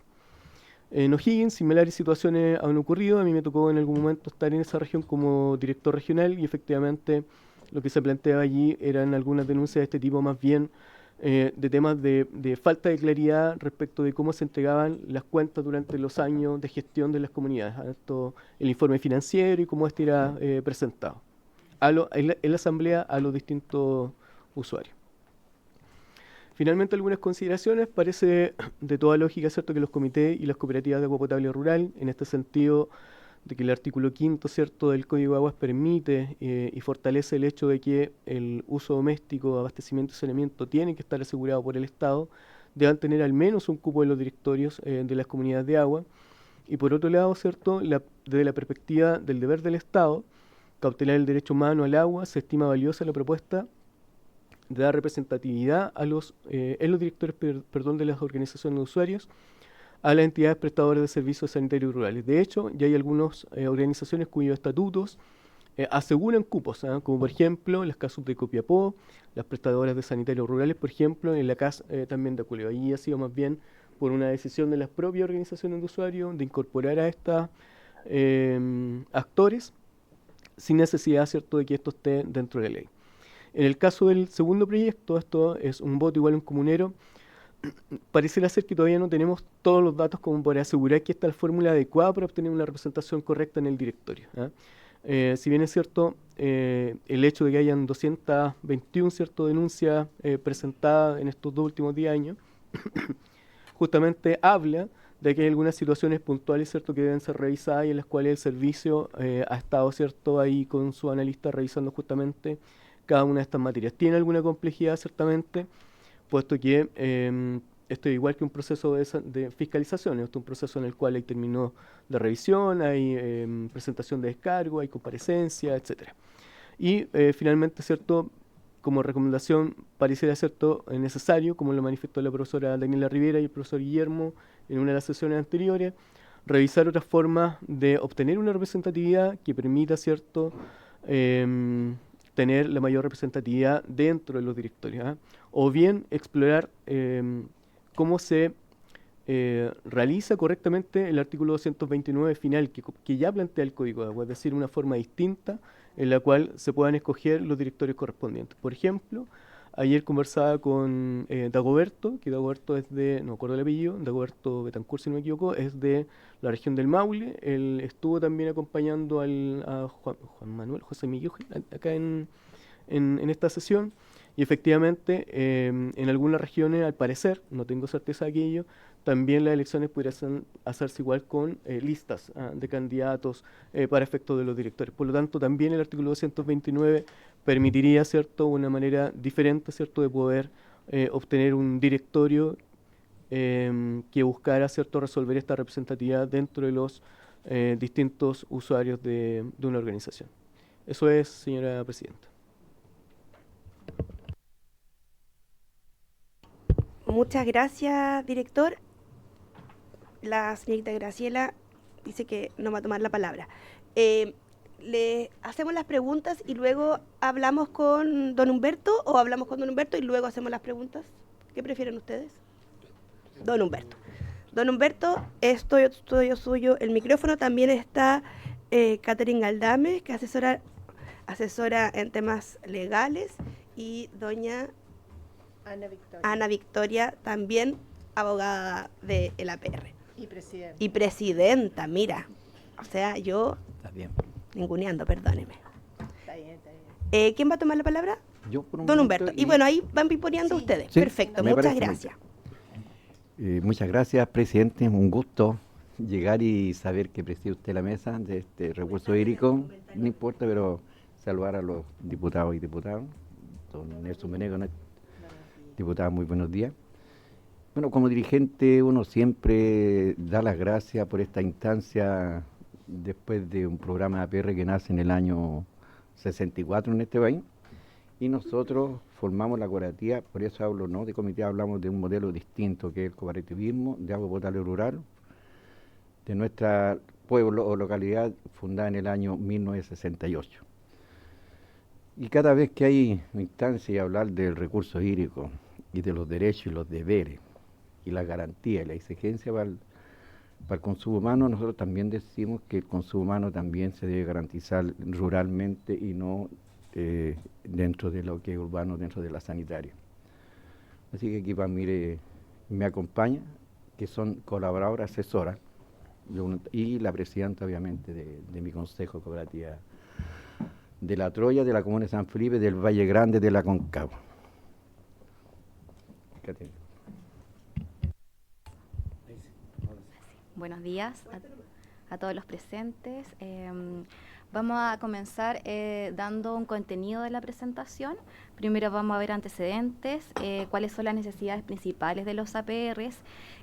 En O'Higgins, similares situaciones han ocurrido. A mí me tocó en algún momento estar en esa región como director regional y efectivamente lo que se planteaba allí eran algunas denuncias de este tipo, más bien de temas de falta de claridad respecto de cómo se entregaban las cuentas durante los años de gestión de las comunidades. Esto, el informe financiero y cómo este era presentado en la asamblea a los distintos usuarios. Finalmente, algunas consideraciones. Parece de toda lógica, ¿cierto?, que los comités y las cooperativas de agua potable rural, en este sentido de que el artículo 5º, ¿cierto?, del Código de Aguas permite y fortalece el hecho de que el uso doméstico, abastecimiento y saneamiento tiene que estar asegurado por el Estado, deban tener al menos un cupo de los directorios de las comunidades de agua. Y por otro lado, ¿cierto?, desde la perspectiva del deber del Estado, cautelar el derecho humano al agua, se estima valiosa la propuesta de dar representatividad en los directores de las organizaciones de usuarios a las entidades prestadoras de servicios sanitarios rurales. De hecho, ya hay algunas organizaciones cuyos estatutos aseguran cupos, como por ejemplo las CASUP de Copiapó, las prestadoras de sanitarios rurales, por ejemplo, en la CAS también de Aculeo. Ahí ha sido más bien por una decisión de las propias organizaciones de usuarios de incorporar a estos actores sin necesidad, ¿cierto?, de que esto esté dentro de la ley. En el caso del segundo proyecto, esto es un voto igual a un comunero, pareciera ser que todavía no tenemos todos los datos como para asegurar que esta es la fórmula adecuada para obtener una representación correcta en el directorio. Si bien es cierto, el hecho de que hayan 221 denuncias presentadas en estos 2 últimos 10 años, justamente habla de que hay algunas situaciones puntuales, ¿cierto?, que deben ser revisadas y en las cuales el servicio ha estado, ¿cierto?, ahí con su analista revisando justamente cada una de estas materias. Tiene alguna complejidad, ciertamente, puesto que esto es igual que un proceso de fiscalización, es un proceso en el cual hay términos de revisión, hay presentación de descargo, hay comparecencia, etcétera. Y finalmente, ¿cierto?, como recomendación pareciera cierto necesario, como lo manifestó la profesora Daniela Rivera y el profesor Guillermo en una de las sesiones anteriores, revisar otras formas de obtener una representatividad que permita, ¿cierto?, tener la mayor representatividad dentro de los directorios, o bien explorar cómo se realiza correctamente el artículo 229 final que ya plantea el Código de Agua, es decir, una forma distinta en la cual se puedan escoger los directorios correspondientes. Por ejemplo, ayer conversaba con Dagoberto, que Dagoberto es de, no me acuerdo el apellido, Dagoberto Betancourt, si no me equivoco, es de la región del Maule. Él estuvo también acompañando a Juan Manuel, José Miguel, acá en esta sesión. Y efectivamente, en algunas regiones, al parecer, no tengo certeza de aquello, también las elecciones podrían hacerse igual con listas de candidatos para efectos de los directores. Por lo tanto, también el artículo 229 permitiría, ¿cierto?, una manera diferente, ¿cierto?, de poder obtener un directorio que buscara, ¿cierto?, resolver esta representatividad dentro de los distintos usuarios de una organización. Eso es, señora presidenta. Muchas gracias, director. La señorita Graciela dice que no va a tomar la palabra. Le hacemos las preguntas y luego hablamos con don Humberto, o hablamos con don Humberto y luego hacemos las preguntas. ¿Qué prefieren ustedes? Don Humberto. Don Humberto, es todo suyo. El micrófono también está Catherine Galdame, que asesora en temas legales, y doña Ana Victoria, también abogada de el APR. Y presidenta, mira. O sea, yo... Está bien. Ninguneando, perdóneme. Está bien. ¿Quién va a tomar la palabra? Yo, por un don momento, Humberto. Y bueno, ahí van piponeando ustedes. Sí, perfecto, me muchas parece gracias. Muchas gracias, presidente. Un gusto llegar y saber que preside usted la mesa de este recurso hídrico. No importa, pero saludar a los diputados y diputadas. Don Nelson Menego, diputada, muy buenos días. Bueno, como dirigente uno siempre da las gracias por esta instancia después de un programa de APR que nace en el año 64 en este país. Y nosotros formamos la cooperativa, por eso hablo no de comité, hablamos de un modelo distinto que es el cooperativismo de agua potable rural de nuestra pueblo o localidad fundada en el año 1968. Y cada vez que hay instancia de hablar del recurso hídrico y de los derechos y los deberes y la garantía y la exigencia para el consumo humano, nosotros también decimos que el consumo humano también se debe garantizar ruralmente y no dentro de lo que es urbano, dentro de la sanitaria. Así que aquí Pamire me acompaña, que son colaboradoras asesoras, y la presidenta obviamente de mi consejo cooperativa de La Troya, de la comuna de San Felipe, del Valle Grande, de la Concagua. Buenos días a todos los presentes. Vamos a comenzar dando un contenido de la presentación. Primero vamos a ver antecedentes, cuáles son las necesidades principales de los APRs,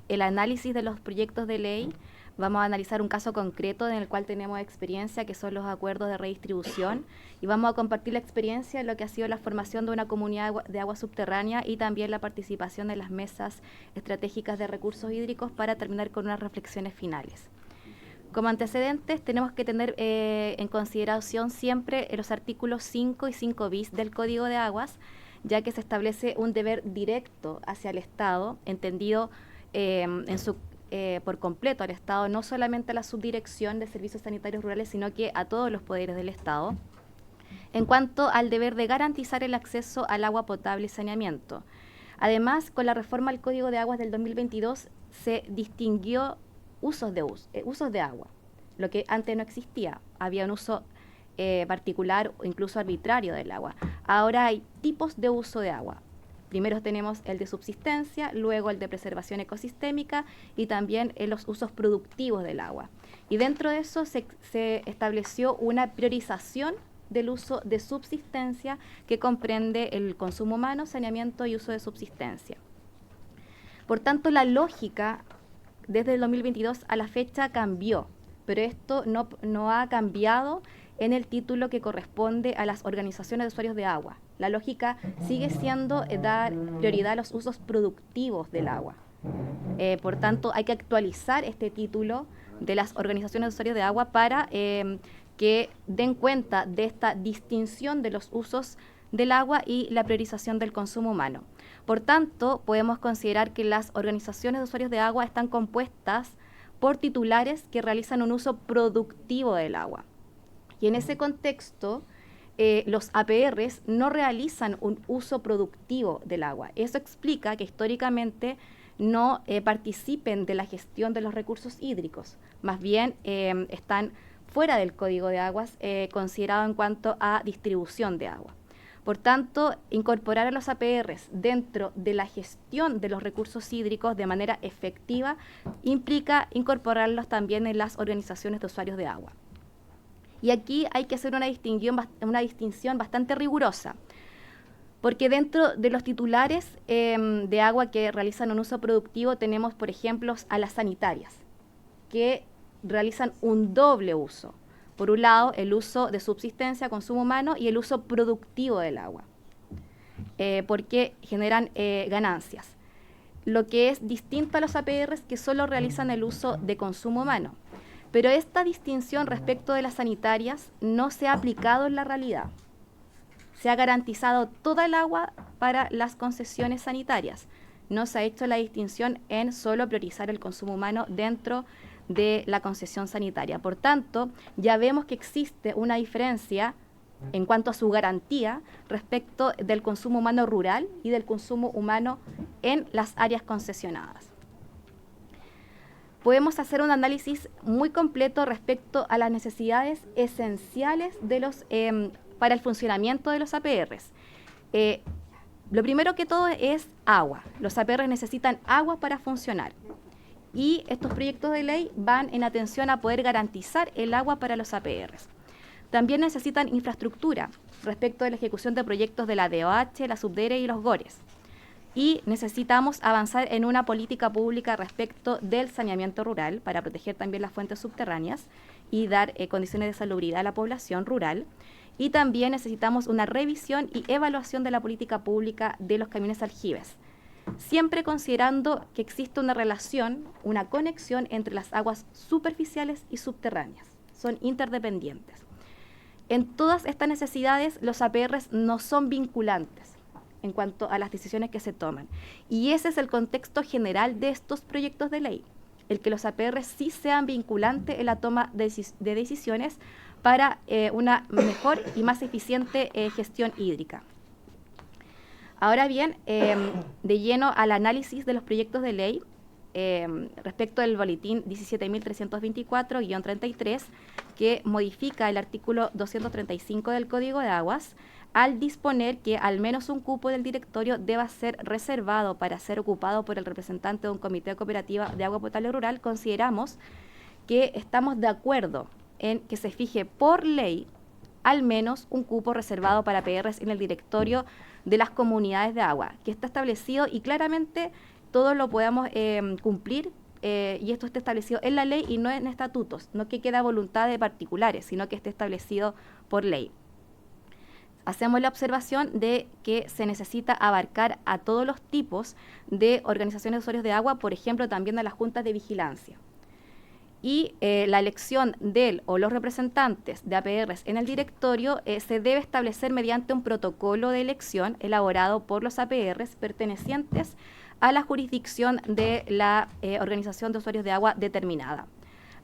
el análisis de los proyectos de ley. Vamos a analizar un caso concreto en el cual tenemos experiencia, que son los acuerdos de redistribución, y vamos a compartir la experiencia en lo que ha sido la formación de una comunidad de agua subterránea y también la participación de las mesas estratégicas de recursos hídricos para terminar con unas reflexiones finales. Como antecedentes tenemos que tener en consideración siempre los artículos 5 y 5 bis del Código de Aguas, ya que se establece un deber directo hacia el Estado, entendido por completo al Estado, no solamente a la Subdirección de Servicios Sanitarios Rurales, sino que a todos los poderes del Estado, en cuanto al deber de garantizar el acceso al agua potable y saneamiento. Además, con la reforma al Código de Aguas del 2022 se distinguió usos de agua, lo que antes no existía. Había un uso particular o incluso arbitrario del agua. Ahora hay tipos de uso de agua. Primero tenemos el de subsistencia, luego el de preservación ecosistémica y también los usos productivos del agua. Y dentro de eso se estableció una priorización del uso de subsistencia que comprende el consumo humano, saneamiento y uso de subsistencia. Por tanto, la lógica desde el 2022 a la fecha cambió, pero esto no ha cambiado en el título que corresponde a las organizaciones de usuarios de agua. La lógica sigue siendo dar prioridad a los usos productivos del agua. Por tanto, hay que actualizar este título de las organizaciones de usuarios de agua para que den cuenta de esta distinción de los usos del agua y la priorización del consumo humano. Por tanto, podemos considerar que las organizaciones de usuarios de agua están compuestas por titulares que realizan un uso productivo del agua. Y en ese contexto, los APRs no realizan un uso productivo del agua. Eso explica que históricamente no participen de la gestión de los recursos hídricos. Más bien están fuera del Código de Aguas, considerado en cuanto a distribución de agua. Por tanto, incorporar a los APRs dentro de la gestión de los recursos hídricos de manera efectiva implica incorporarlos también en las organizaciones de usuarios de agua. Y aquí hay que hacer una distinción bastante rigurosa, porque dentro de los titulares de agua que realizan un uso productivo tenemos, por ejemplo, a las sanitarias, que realizan un doble uso. Por un lado, el uso de subsistencia, consumo humano, y el uso productivo del agua, porque generan ganancias. Lo que es distinto a los APRs que solo realizan el uso de consumo humano. Pero esta distinción respecto de las sanitarias no se ha aplicado en la realidad. Se ha garantizado toda el agua para las concesiones sanitarias. No se ha hecho la distinción en solo priorizar el consumo humano dentro de la concesión sanitaria. Por tanto, ya vemos que existe una diferencia en cuanto a su garantía respecto del consumo humano rural y del consumo humano en las áreas concesionadas. Podemos hacer un análisis muy completo respecto a las necesidades esenciales de para el funcionamiento de los APRs. Lo primero que todo es agua. Los APRs necesitan agua para funcionar. Y estos proyectos de ley van en atención a poder garantizar el agua para los APRs. También necesitan infraestructura respecto de la ejecución de proyectos de la DOH, la Subdere y los GORES. y necesitamos avanzar en una política pública respecto del saneamiento rural para proteger también las fuentes subterráneas y dar condiciones de salubridad a la población rural. Y también necesitamos una revisión y evaluación de la política pública de los camiones aljibes, siempre considerando que existe una relación, una conexión entre las aguas superficiales y subterráneas. Son interdependientes. En todas estas necesidades, los APRs no son vinculantes en cuanto a las decisiones que se toman. Y ese es el contexto general de estos proyectos de ley, el que los APRs sí sean vinculantes en la toma de decisiones para una mejor y más eficiente gestión hídrica. Ahora bien, de lleno al análisis de los proyectos de ley, respecto del boletín 17.324-33, que modifica el artículo 235 del Código de Aguas, al disponer que al menos un cupo del directorio deba ser reservado para ser ocupado por el representante de un comité de cooperativa de agua potable rural, consideramos que estamos de acuerdo en que se fije por ley al menos un cupo reservado para APRs en el directorio de las comunidades de agua, que está establecido y claramente todos lo podamos cumplir, y esto está establecido en la ley y no en estatutos, no que queda voluntad de particulares, sino que esté establecido por ley. Hacemos la observación de que se necesita abarcar a todos los tipos de organizaciones de usuarios de agua, por ejemplo, también a las juntas de vigilancia. Y la elección del o los representantes de APRs en el directorio se debe establecer mediante un protocolo de elección elaborado por los APRs pertenecientes a la jurisdicción de la organización de usuarios de agua determinada.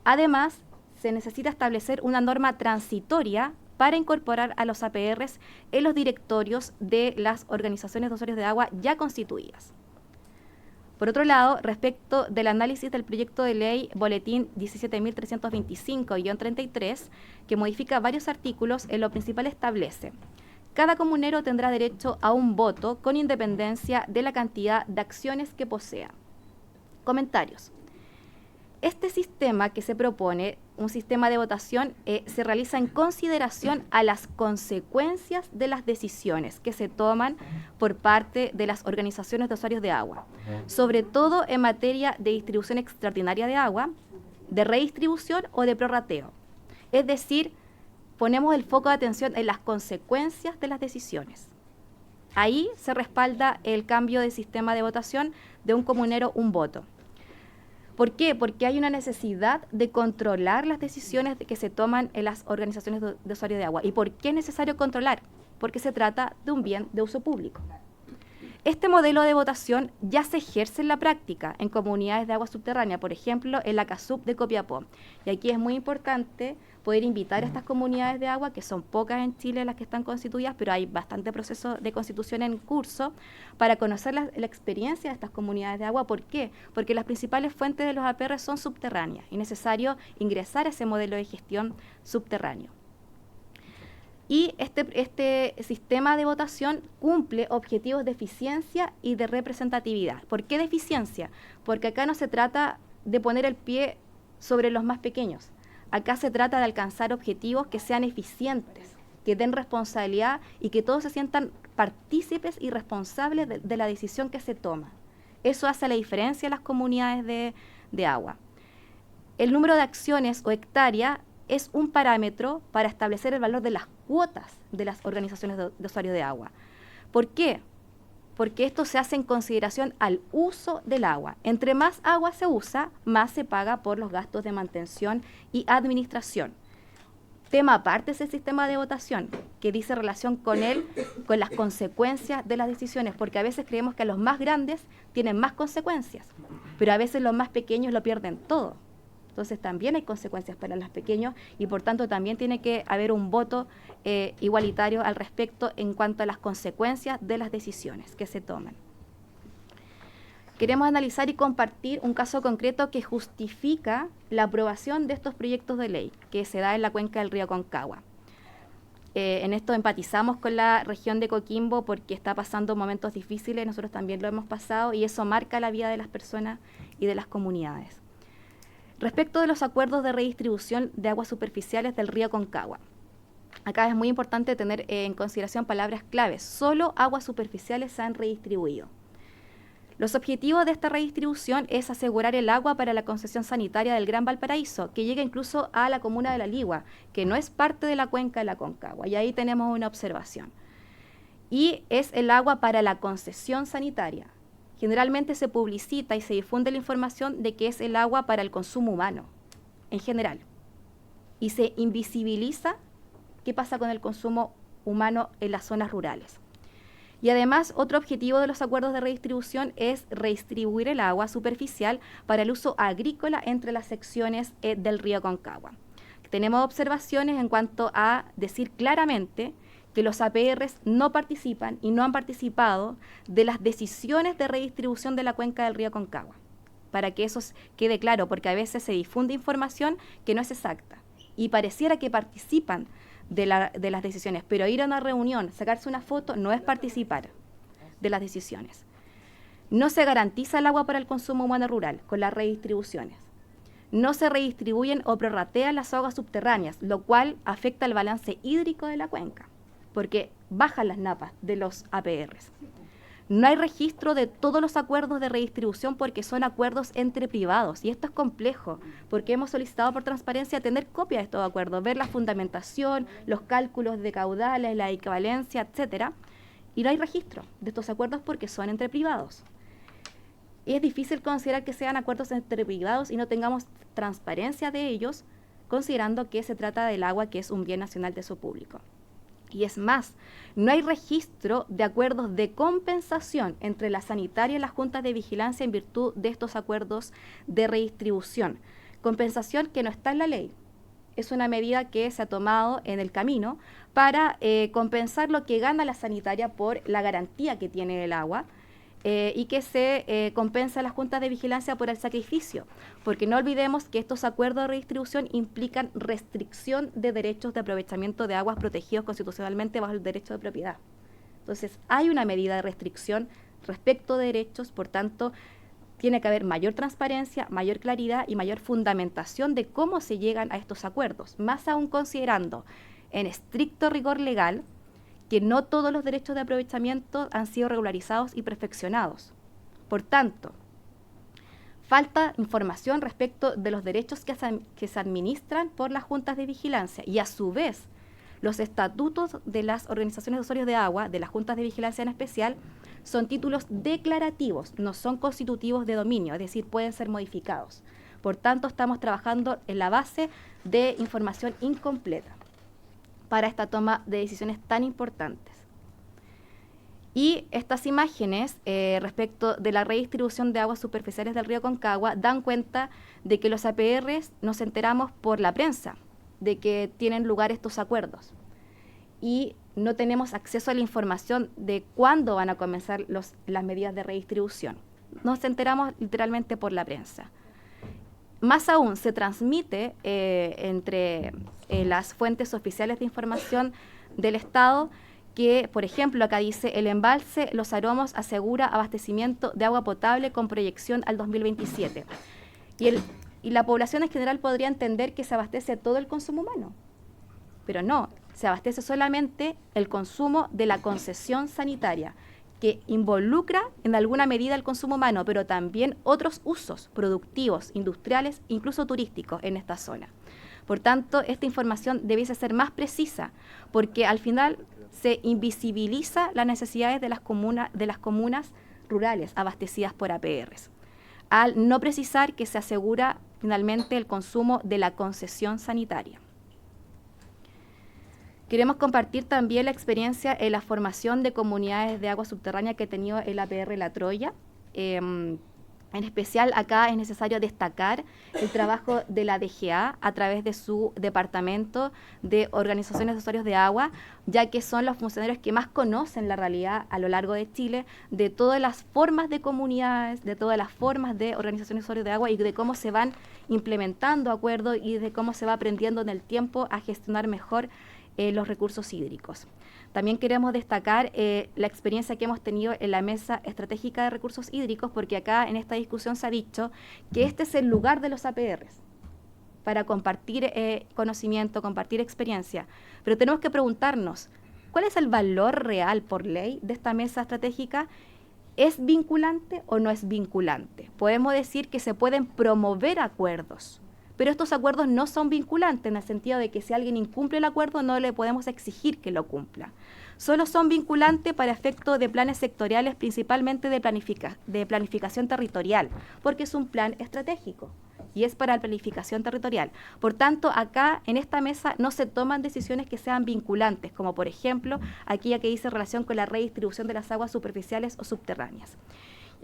Además, se necesita establecer una norma transitoria para incorporar a los APRs en los directorios de las organizaciones de usuarios de agua ya constituidas. Por otro lado, respecto del análisis del proyecto de ley boletín 17.325-33, que modifica varios artículos, en lo principal establece: cada comunero tendrá derecho a un voto con independencia de la cantidad de acciones que posea. Comentarios. Este sistema que se propone, un sistema de votación, se realiza en consideración a las consecuencias de las decisiones que se toman por parte de las organizaciones de usuarios de agua, sobre todo en materia de distribución extraordinaria de agua, de redistribución o de prorrateo. Es decir, ponemos el foco de atención en las consecuencias de las decisiones. Ahí se respalda el cambio de sistema de votación de un comunero, un voto. ¿Por qué? Porque hay una necesidad de controlar las decisiones que se toman en las organizaciones de usuarios de agua. ¿Y por qué es necesario controlar? Porque se trata de un bien de uso público. Este modelo de votación ya se ejerce en la práctica en comunidades de agua subterránea, por ejemplo, en la CASUP de Copiapó. Y aquí es muy importante poder invitar a estas comunidades de agua, que son pocas en Chile las que están constituidas, pero hay bastante proceso de constitución en curso, para conocer la experiencia de estas comunidades de agua. ¿Por qué? Porque las principales fuentes de los APR son subterráneas y es necesario ingresar a ese modelo de gestión subterráneo. Y este sistema de votación cumple objetivos de eficiencia y de representatividad. ¿Por qué de eficiencia? Porque acá no se trata de poner el pie sobre los más pequeños. Acá se trata de alcanzar objetivos que sean eficientes, que den responsabilidad y que todos se sientan partícipes y responsables de la decisión que se toma. Eso hace la diferencia en las comunidades de agua. El número de acciones o hectáreas es un parámetro para establecer el valor de las cuotas de las organizaciones de usuarios de agua. ¿Por qué? Porque esto se hace en consideración al uso del agua. Entre más agua se usa, más se paga por los gastos de mantención y administración. Tema aparte es el sistema de votación, que dice relación con las consecuencias de las decisiones, porque a veces creemos que los más grandes tienen más consecuencias, pero a veces los más pequeños lo pierden todo. Entonces también hay consecuencias para los pequeños y por tanto también tiene que haber un voto igualitario al respecto en cuanto a las consecuencias de las decisiones que se toman. Queremos analizar y compartir un caso concreto que justifica la aprobación de estos proyectos de ley que se da en la cuenca del río Aconcagua. En esto empatizamos con la región de Coquimbo porque está pasando momentos difíciles, nosotros también lo hemos pasado y eso marca la vida de las personas y de las comunidades. Respecto de los acuerdos de redistribución de aguas superficiales del río Aconcagua, acá es muy importante tener en consideración palabras claves. Solo aguas superficiales se han redistribuido. Los objetivos de esta redistribución es asegurar el agua para la concesión sanitaria del Gran Valparaíso, que llega incluso a la comuna de La Ligua, que no es parte de la cuenca de la Concagua, y ahí tenemos una observación. Y es el agua para la concesión sanitaria. Generalmente se publicita y se difunde la información de que es el agua para el consumo humano, en general. Y se invisibiliza qué pasa con el consumo humano en las zonas rurales. Y además, otro objetivo de los acuerdos de redistribución es redistribuir el agua superficial para el uso agrícola entre las secciones del río Concagua. Tenemos observaciones en cuanto a decir claramente que los APRs no participan y no han participado de las decisiones de redistribución de la cuenca del río Concagua, para que eso quede claro, porque a veces se difunde información que no es exacta y pareciera que participan de las decisiones, pero ir a una reunión, sacarse una foto, no es participar de las decisiones. No se garantiza el agua para el consumo humano rural con las redistribuciones. No se redistribuyen o prorratean las aguas subterráneas, lo cual afecta el balance hídrico de la cuenca, porque bajan las napas de los APRs. No hay registro de todos los acuerdos de redistribución porque son acuerdos entre privados, y esto es complejo, porque hemos solicitado por transparencia tener copia de estos acuerdos, ver la fundamentación, los cálculos de caudales, la equivalencia, etcétera, y no hay registro de estos acuerdos porque son entre privados. Es difícil considerar que sean acuerdos entre privados y no tengamos transparencia de ellos, considerando que se trata del agua, que es un bien nacional de uso público. Y es más, no hay registro de acuerdos de compensación entre la sanitaria y las juntas de vigilancia en virtud de estos acuerdos de redistribución. Compensación que no está en la ley. Es una medida que se ha tomado en el camino para compensar lo que gana la sanitaria por la garantía que tiene el agua, y que se compensa a las juntas de vigilancia por el sacrificio, porque no olvidemos que estos acuerdos de redistribución implican restricción de derechos de aprovechamiento de aguas protegidos constitucionalmente bajo el derecho de propiedad. Entonces, hay una medida de restricción respecto de derechos, por tanto, tiene que haber mayor transparencia, mayor claridad y mayor fundamentación de cómo se llegan a estos acuerdos, más aún considerando en estricto rigor legal que no todos los derechos de aprovechamiento han sido regularizados y perfeccionados. Por tanto, falta información respecto de los derechos que se administran por las juntas de vigilancia, y a su vez los estatutos de las organizaciones de usuarios de agua, de las juntas de vigilancia en especial, son títulos declarativos, no son constitutivos de dominio, es decir, pueden ser modificados. Por tanto, estamos trabajando en la base de información incompleta para esta toma de decisiones tan importantes. Y estas imágenes respecto de la redistribución de aguas superficiales del río Concagua dan cuenta de que los APRs nos enteramos por la prensa de que tienen lugar estos acuerdos y no tenemos acceso a la información de cuándo van a comenzar las medidas de redistribución. Nos enteramos literalmente por la prensa. Más aún, se transmite entre las fuentes oficiales de información del Estado que, por ejemplo, acá dice, el embalse Los Aromos asegura abastecimiento de agua potable con proyección al 2027. Y la población en general podría entender que se abastece todo el consumo humano, pero no, se abastece solamente el consumo de la concesión sanitaria, que involucra en alguna medida el consumo humano, pero también otros usos productivos, industriales, incluso turísticos en esta zona. Por tanto, esta información debiese ser más precisa, porque al final se invisibiliza las necesidades de las comunas rurales abastecidas por APRs, al no precisar que se asegura finalmente el consumo de la concesión sanitaria. Queremos compartir también la experiencia en la formación de comunidades de agua subterránea que ha tenido el APR La Troya. En especial, acá es necesario destacar el trabajo de la DGA a través de su departamento de organizaciones de usuarios de agua, ya que son los funcionarios que más conocen la realidad a lo largo de Chile de todas las formas de comunidades, de todas las formas de organizaciones de usuarios de agua y de cómo se van implementando acuerdos y de cómo se va aprendiendo en el tiempo a gestionar mejor los recursos hídricos. También queremos destacar la experiencia que hemos tenido en la Mesa Estratégica de Recursos Hídricos, porque acá en esta discusión se ha dicho que este es el lugar de los APRs para compartir conocimiento, compartir experiencia. Pero tenemos que preguntarnos, ¿cuál es el valor real por ley de esta Mesa Estratégica ¿Es vinculante o no es vinculante? Podemos decir que se pueden promover acuerdos, pero estos acuerdos no son vinculantes en el sentido de que si alguien incumple el acuerdo no le podemos exigir que lo cumpla. Solo son vinculantes para efectos de planes sectoriales, principalmente de planificación territorial, porque es un plan estratégico y es para la planificación territorial. Por tanto, acá en esta mesa no se toman decisiones que sean vinculantes, como por ejemplo aquella que dice relación con la redistribución de las aguas superficiales o subterráneas.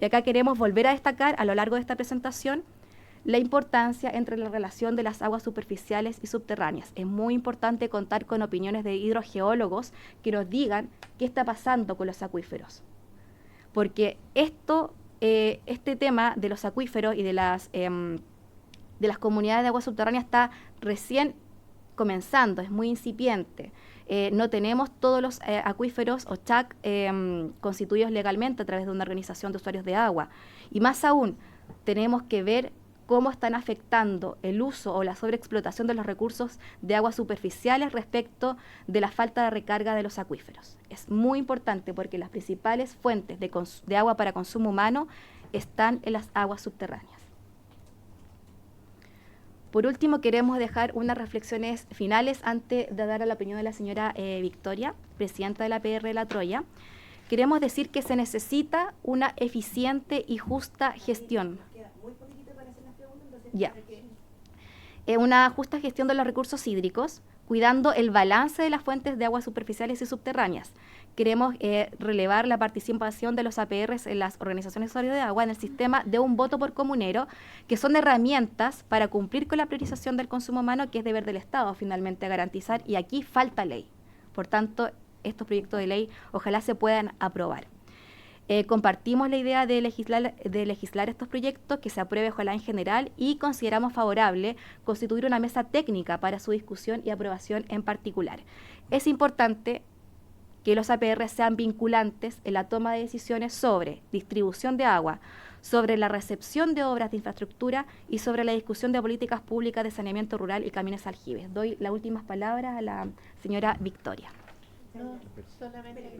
Y acá queremos volver a destacar a lo largo de esta presentación la importancia entre la relación de las aguas superficiales y subterráneas. Es muy importante contar con opiniones de hidrogeólogos que nos digan qué está pasando con los acuíferos. Porque este tema de los acuíferos y de las comunidades de agua subterránea está recién comenzando, es muy incipiente. No tenemos todos los acuíferos o CHAC constituidos legalmente a través de una organización de usuarios de agua. Y más aún, tenemos que ver cómo están afectando el uso o la sobreexplotación de los recursos de aguas superficiales respecto de la falta de recarga de los acuíferos. Es muy importante porque las principales fuentes de agua para consumo humano están en las aguas subterráneas. Por último, queremos dejar unas reflexiones finales antes de dar la opinión de la señora Victoria, presidenta de la PR La Troya. Queremos decir que se necesita una eficiente y justa gestión. Ya. Una justa gestión de los recursos hídricos, cuidando el balance de las fuentes de aguas superficiales y subterráneas. Queremos relevar la participación de los APRs en las organizaciones de usuarios de agua en el sistema de un voto por comunero, que son herramientas para cumplir con la priorización del consumo humano, que es deber del Estado finalmente garantizar, y aquí falta ley. Por tanto, estos proyectos de ley ojalá se puedan aprobar. Compartimos la idea de legislar estos proyectos, que se apruebe ojalá en general, y consideramos favorable constituir una mesa técnica para su discusión y aprobación en particular. Es importante que los APR sean vinculantes en la toma de decisiones sobre distribución de agua, sobre la recepción de obras de infraestructura y sobre la discusión de políticas públicas de saneamiento rural y caminos aljibes. Doy las últimas palabras a la señora Victoria. No, solamente...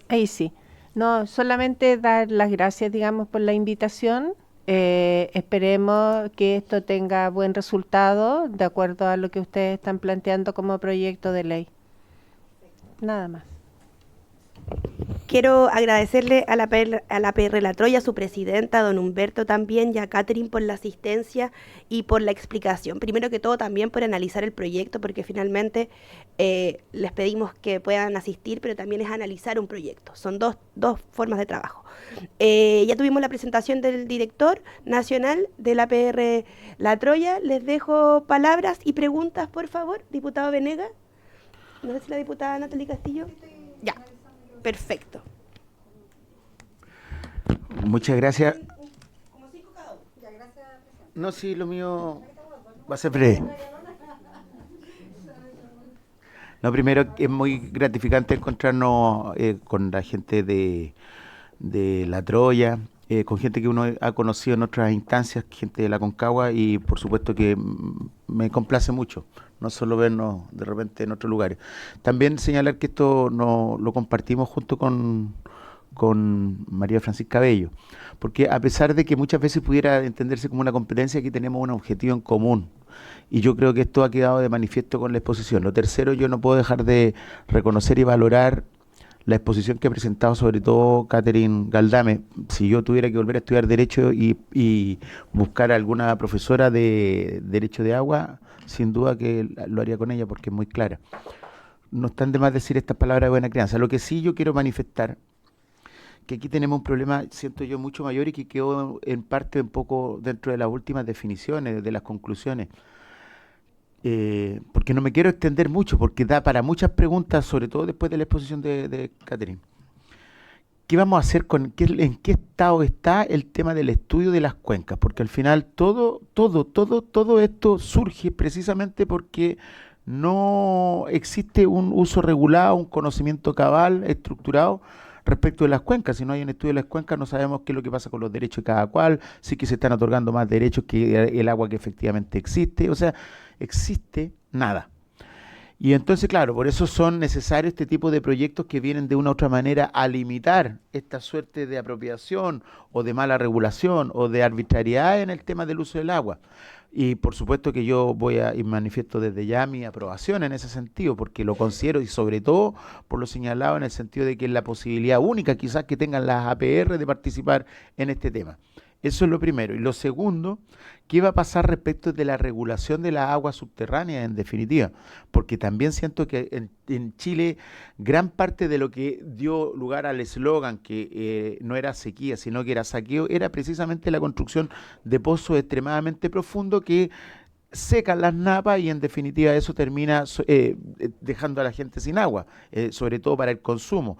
Ahí sí. No, solamente dar las gracias, digamos, por la invitación. Esperemos que esto tenga buen resultado de acuerdo a lo que ustedes están planteando como proyecto de ley. Nada más. Quiero agradecerle a la PR La Troya, a su presidenta, a don Humberto también, y a Catherine por la asistencia y por la explicación. Primero que todo también por analizar el proyecto, porque finalmente les pedimos que puedan asistir, pero también es analizar un proyecto. Son dos formas de trabajo. Ya tuvimos la presentación del director nacional de la PR La Troya. Les dejo palabras y preguntas, por favor. Diputado Venegas. No sé si la diputada Natalie Castillo. Ya. Perfecto. Muchas gracias. No, sí, lo mío va a ser breve. No, primero, es muy gratificante encontrarnos con la gente de La Troya, con gente que uno ha conocido en otras instancias, gente de la Concagua, y por supuesto que me complace mucho no solo vernos de repente en otros lugares. También señalar que esto lo compartimos junto con María Francisca Bello, porque a pesar de que muchas veces pudiera entenderse como una competencia, aquí tenemos un objetivo en común, y yo creo que esto ha quedado de manifiesto con la exposición. Lo tercero, yo no puedo dejar de reconocer y valorar la exposición que ha presentado sobre todo Catherine Galdame. Si yo tuviera que volver a estudiar Derecho y buscar a alguna profesora de Derecho de Agua, sin duda que lo haría con ella, porque es muy clara. No están de más decir estas palabras de buena crianza. Lo que sí yo quiero manifestar, que aquí tenemos un problema, siento yo, mucho mayor, y que quedó en parte un poco dentro de las últimas definiciones, de las conclusiones. Porque no me quiero extender mucho, porque da para muchas preguntas, sobre todo después de la exposición de Catherine. ¿Qué vamos a hacer en qué estado está el tema del estudio de las cuencas? Porque al final todo esto surge precisamente porque no existe un uso regulado, un conocimiento cabal, estructurado respecto de las cuencas. Si no hay un estudio de las cuencas, no sabemos qué es lo que pasa con los derechos de cada cual, si que se están otorgando más derechos que el agua que efectivamente existe. O sea, existe nada. Y entonces, claro, por eso son necesarios este tipo de proyectos que vienen de una u otra manera a limitar esta suerte de apropiación o de mala regulación o de arbitrariedad en el tema del uso del agua. Y por supuesto que yo voy a y manifiesto desde ya mi aprobación en ese sentido, porque lo considero y sobre todo por lo señalado en el sentido de que es la posibilidad única quizás que tengan las APR de participar en este tema. Eso es lo primero. Y lo segundo, ¿qué va a pasar respecto de la regulación de las aguas subterráneas en definitiva? Porque también siento que en Chile gran parte de lo que dio lugar al eslogan que no era sequía, sino que era saqueo, era precisamente la construcción de pozos extremadamente profundos que secan las napas y en definitiva eso termina dejando a la gente sin agua, sobre todo para el consumo,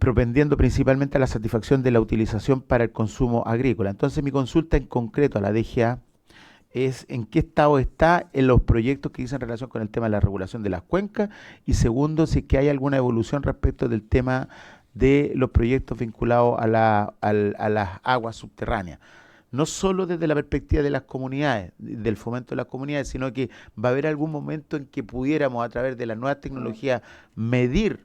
propendiendo principalmente a la satisfacción de la utilización para el consumo agrícola. Entonces mi consulta en concreto a la DGA es en qué estado está en los proyectos que dicen en relación con el tema de la regulación de las cuencas y segundo, si es que hay alguna evolución respecto del tema de los proyectos vinculados a las aguas subterráneas. No solo desde la perspectiva de las comunidades, del fomento de las comunidades, sino que va a haber algún momento en que pudiéramos a través de las nuevas tecnologías medir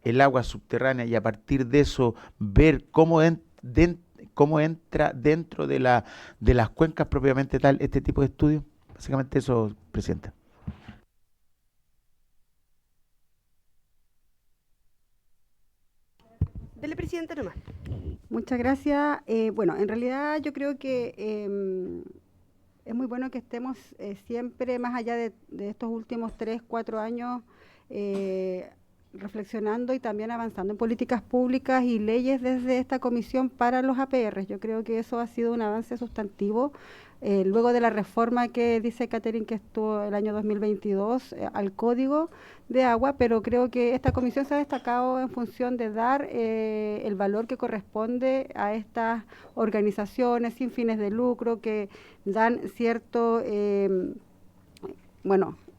el agua subterránea y a partir de eso ver cómo entra dentro de las cuencas propiamente tal este tipo de estudios. Básicamente eso, Presidenta. Dele, Presidenta, nomás. Muchas gracias. Bueno, en realidad yo creo que es muy bueno que estemos siempre, más allá de estos últimos 3, 4 años, reflexionando y también avanzando en políticas públicas y leyes desde esta comisión para los APR. Yo creo que eso ha sido un avance sustantivo. Luego de la reforma que dice Catherine que estuvo el año 2022 al Código de Agua, pero creo que esta comisión se ha destacado en función de dar el valor que corresponde a estas organizaciones sin fines de lucro que dan cierto,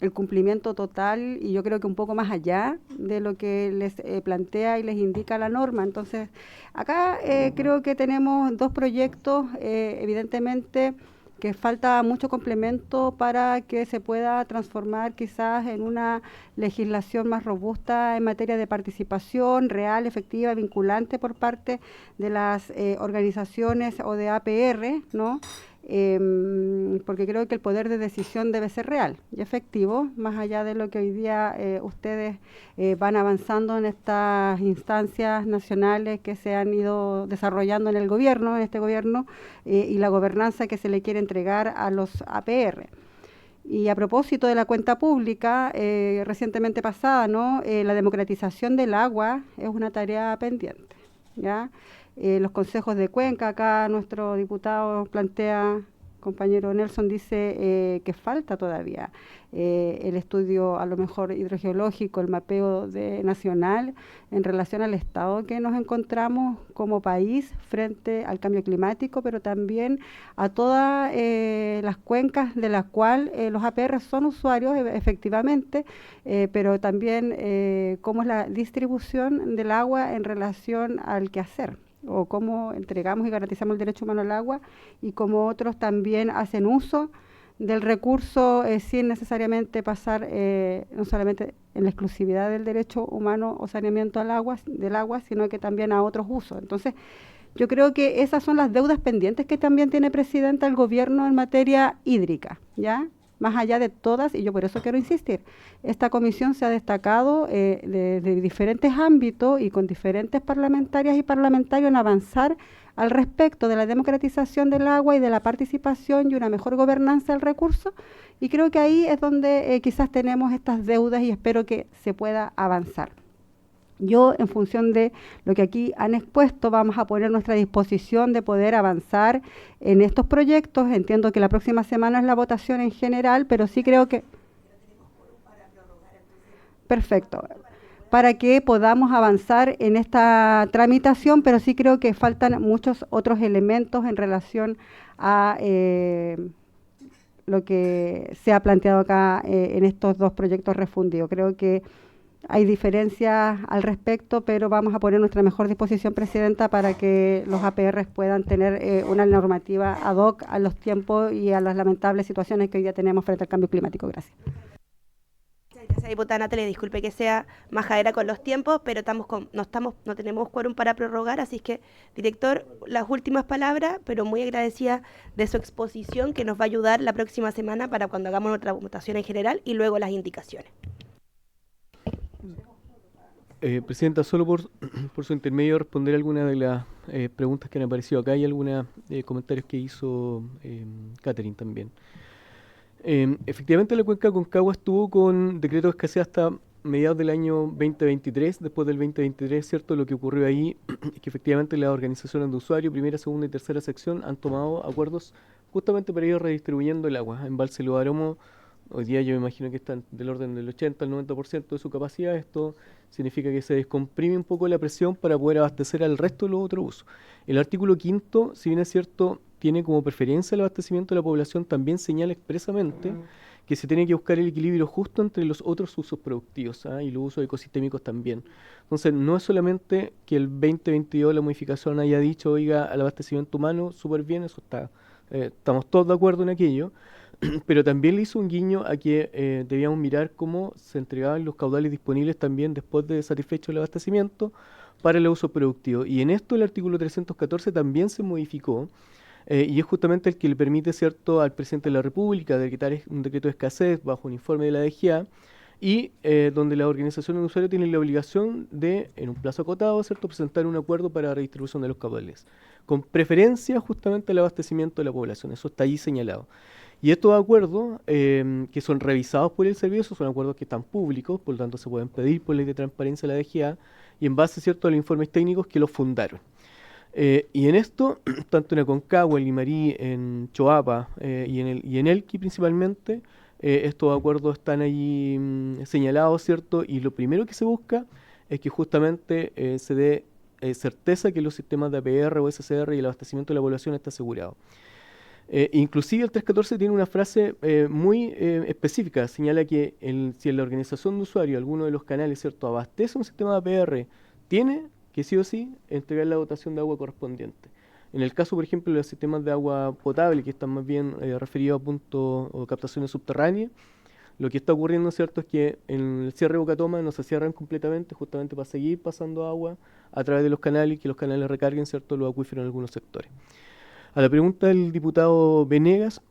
el cumplimiento total y yo creo que un poco más allá de lo que les plantea y les indica la norma. Entonces, acá creo que tenemos 2 proyectos, evidentemente, que falta mucho complemento para que se pueda transformar quizás en una legislación más robusta en materia de participación real, efectiva, vinculante por parte de las organizaciones o de APR, ¿no? Porque creo que el poder de decisión debe ser real y efectivo, más allá de lo que hoy día ustedes van avanzando en estas instancias nacionales que se han ido desarrollando en el gobierno, en este gobierno, y la gobernanza que se le quiere entregar a los APR. Y a propósito de la cuenta pública, recientemente pasada, ¿no? La democratización del agua es una tarea pendiente, ¿ya? Los consejos de cuenca, acá nuestro diputado plantea, compañero Nelson dice que falta todavía el estudio a lo mejor hidrogeológico, el mapeo nacional en relación al estado que nos encontramos como país frente al cambio climático, pero también a todas las cuencas de las cuales los APR son usuarios efectivamente, pero también cómo es la distribución del agua en relación al quehacer, o cómo entregamos y garantizamos el derecho humano al agua y cómo otros también hacen uso del recurso sin necesariamente pasar no solamente en la exclusividad del derecho humano o saneamiento del agua, sino que también a otros usos. Entonces, yo creo que esas son las deudas pendientes que también tiene Presidenta el gobierno en materia hídrica, ¿ya? Más allá de todas, y yo por eso quiero insistir, esta comisión se ha destacado de diferentes ámbitos y con diferentes parlamentarias y parlamentarios en avanzar al respecto de la democratización del agua y de la participación y una mejor gobernanza del recurso, y creo que ahí es donde quizás tenemos estas deudas y espero que se pueda avanzar. Yo, en función de lo que aquí han expuesto, vamos a poner nuestra disposición de poder avanzar en estos proyectos. Entiendo que la próxima semana es la votación en general, pero sí creo que... Perfecto. Para que podamos avanzar en esta tramitación, pero sí creo que faltan muchos otros elementos en relación a lo que se ha planteado acá en estos 2 proyectos refundidos. Creo que hay diferencias al respecto, pero vamos a poner nuestra mejor disposición, Presidenta, para que los APR puedan tener una normativa ad hoc a los tiempos y a las lamentables situaciones que hoy día tenemos frente al cambio climático. Gracias. Gracias, diputada Natalia. Disculpe que sea majadera con los tiempos, pero no tenemos quórum para prorrogar, así que, director, las últimas palabras, pero muy agradecida de su exposición que nos va a ayudar la próxima semana para cuando hagamos nuestra votación en general y luego las indicaciones. Presidenta, solo por su intermedio responder algunas de las preguntas que han aparecido acá y algunos comentarios que hizo Catherine también. Efectivamente, la cuenca Aconcagua estuvo con decreto de escasez hasta mediados del año 2023. Después del 2023, ¿cierto? Lo que ocurrió ahí es que efectivamente las organizaciones de usuarios, primera, segunda y tercera sección, han tomado acuerdos justamente para ir redistribuyendo el agua. Embalse Los Aromos, hoy día yo me imagino que están del orden del 80 al 90% de su capacidad. Esto significa que se descomprime un poco la presión para poder abastecer al resto de los otros usos. El artículo 5, si bien es cierto, tiene como preferencia el abastecimiento de la población, también señala expresamente que se tiene que buscar el equilibrio justo entre los otros usos productivos y los usos ecosistémicos también. Entonces, no es solamente que el 2022 la modificación haya dicho, oiga, al abastecimiento humano, súper bien, eso está, estamos todos de acuerdo en aquello, pero también le hizo un guiño a que debíamos mirar cómo se entregaban los caudales disponibles también después de satisfecho el abastecimiento para el uso productivo. Y en esto el artículo 314 también se modificó, y es justamente el que le permite, ¿cierto?, al presidente de la República decretar un decreto de escasez bajo un informe de la DGA, y donde las organizaciones de usuarios tienen la obligación de, en un plazo acotado, ¿cierto?, presentar un acuerdo para la redistribución de los caudales, con preferencia justamente al abastecimiento de la población. Eso está ahí señalado. Y estos acuerdos, que son revisados por el servicio, son acuerdos que están públicos, por lo tanto se pueden pedir por ley de transparencia de la DGA, y en base, ¿cierto?, a los informes técnicos que los fundaron. Y en esto, tanto en Aconcagua, en Limarí, en Choapa y en Elqui principalmente, estos acuerdos están allí señalados, ¿cierto? Y lo primero que se busca es que justamente se dé certeza que los sistemas de APR o SCR y el abastecimiento de la población está asegurado. Inclusive el 314 tiene una frase muy específica, señala que si en la organización de usuario alguno de los canales, ¿cierto?, abastece un sistema de APR, tiene que sí o sí entregar la dotación de agua correspondiente. En el caso, por ejemplo, de los sistemas de agua potable, que están más bien referidos a puntos o captaciones subterráneas, lo que está ocurriendo, ¿cierto?, es que en el cierre de Bocatoma no se cierran completamente, justamente para seguir pasando agua a través de los canales y que los canales recarguen, ¿cierto?, los acuíferos en algunos sectores. A la pregunta del diputado Venegas,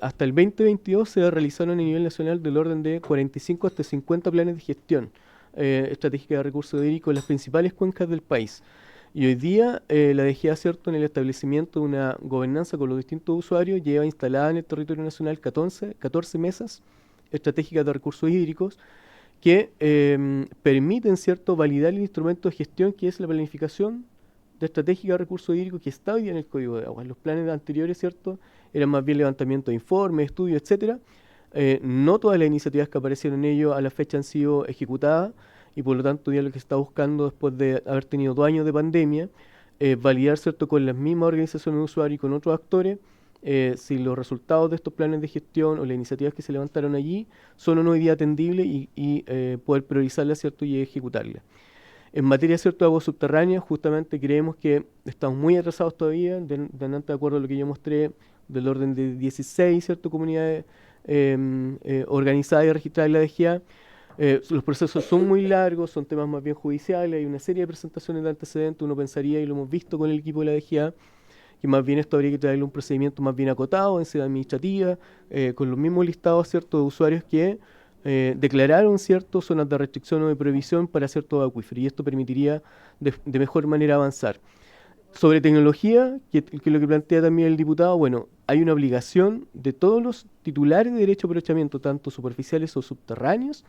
hasta el 2022 se realizaron a nivel nacional del orden de 45 hasta 50 planes de gestión estratégica de recursos hídricos en las principales cuencas del país. Y hoy día la DGA, ¿cierto?, en el establecimiento de una gobernanza con los distintos usuarios, lleva instalada en el territorio nacional 14 mesas estratégicas de recursos hídricos que permiten, ¿cierto?, validar el instrumento de gestión que es la planificación de estratégica de recursos hídricos que está hoy día en el Código de Agua. Los planes anteriores, ¿cierto?, eran más bien levantamiento de informes, estudios, etcétera. No todas las iniciativas que aparecieron en ello a la fecha han sido ejecutadas y por lo tanto ya lo que se está buscando después de haber tenido 2 años de pandemia, validar, ¿cierto?, con las mismas organizaciones de usuarios y con otros actores si los resultados de estos planes de gestión o las iniciativas que se levantaron allí son o no hoy día atendibles y poder priorizarlas, ¿cierto?, y ejecutarlas. En materia, ¿cierto?, de agua subterránea, justamente creemos que estamos muy atrasados todavía, de acuerdo a lo que yo mostré, del orden de 16, ¿cierto?, comunidades organizadas y registradas en la DGA. Los procesos son muy largos, son temas más bien judiciales, hay una serie de presentaciones de antecedentes, uno pensaría, y lo hemos visto con el equipo de la DGA, que más bien esto habría que traerle un procedimiento más bien acotado en sede administrativa, con los mismos listados, ¿cierto?, de usuarios que declararon, ¿cierto?, zonas de restricción o de prohibición para ciertos acuíferos, y esto permitiría de mejor manera avanzar. Sobre tecnología, que es lo que plantea también el diputado, bueno, hay una obligación de todos los titulares de derecho a aprovechamiento, tanto superficiales o subterráneos,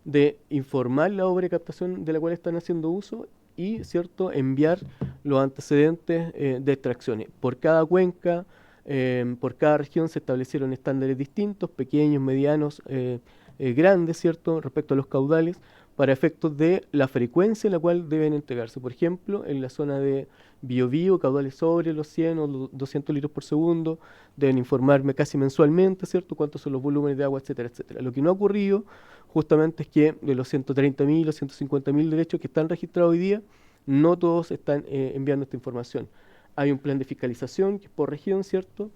de informar la obra de captación de la cual están haciendo uso y, ¿cierto?, enviar los antecedentes de extracciones. Por cada cuenca, por cada región se establecieron estándares distintos, pequeños, medianos, grandes, ¿cierto?, respecto a los caudales, para efectos de la frecuencia en la cual deben entregarse. Por ejemplo, en la zona de Biobío, caudales sobre los 100 o los 200 litros por segundo, deben informarme casi mensualmente, ¿cierto?, cuántos son los volúmenes de agua, etcétera, etcétera. Lo que no ha ocurrido justamente es que de los 130.000 o 150.000 derechos que están registrados hoy día, no todos están enviando esta información. Hay un plan de fiscalización que es por región, ¿cierto?,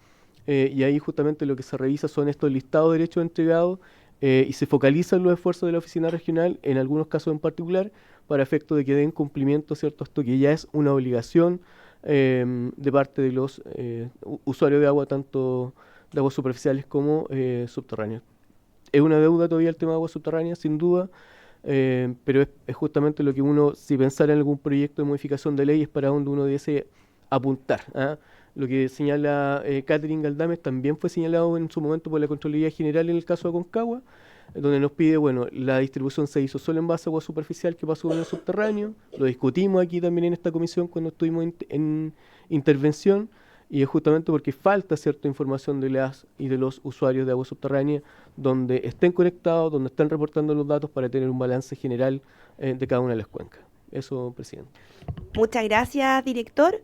y ahí justamente lo que se revisa son estos listados de derechos entregados y se focalizan los esfuerzos de la oficina regional, en algunos casos en particular, para efecto de que den cumplimiento, ¿cierto?, esto que ya es una obligación de parte de los usuarios de agua, tanto de aguas superficiales como subterráneas. Es una deuda todavía el tema de aguas subterráneas, sin duda, pero es justamente lo que uno, si pensara en algún proyecto de modificación de ley, es para donde uno debe apuntar. Lo que señala Catherine Galdames también fue señalado en su momento por la Contraloría General en el caso de Aconcagua, donde nos pide, bueno, la distribución se hizo solo en base a agua superficial, que pasó con el subterráneo, lo discutimos aquí también en esta comisión cuando estuvimos en intervención, y es justamente porque falta cierta información de las y de los usuarios de agua subterránea, donde estén conectados, donde estén reportando los datos para tener un balance general de cada una de las cuencas. Eso, presidente. Muchas gracias, director.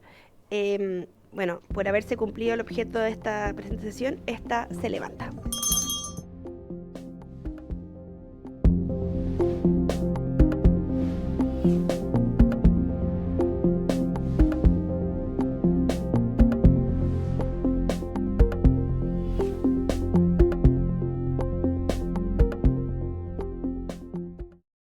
Bueno, por haberse cumplido el objeto de esta presentación, esta se levanta.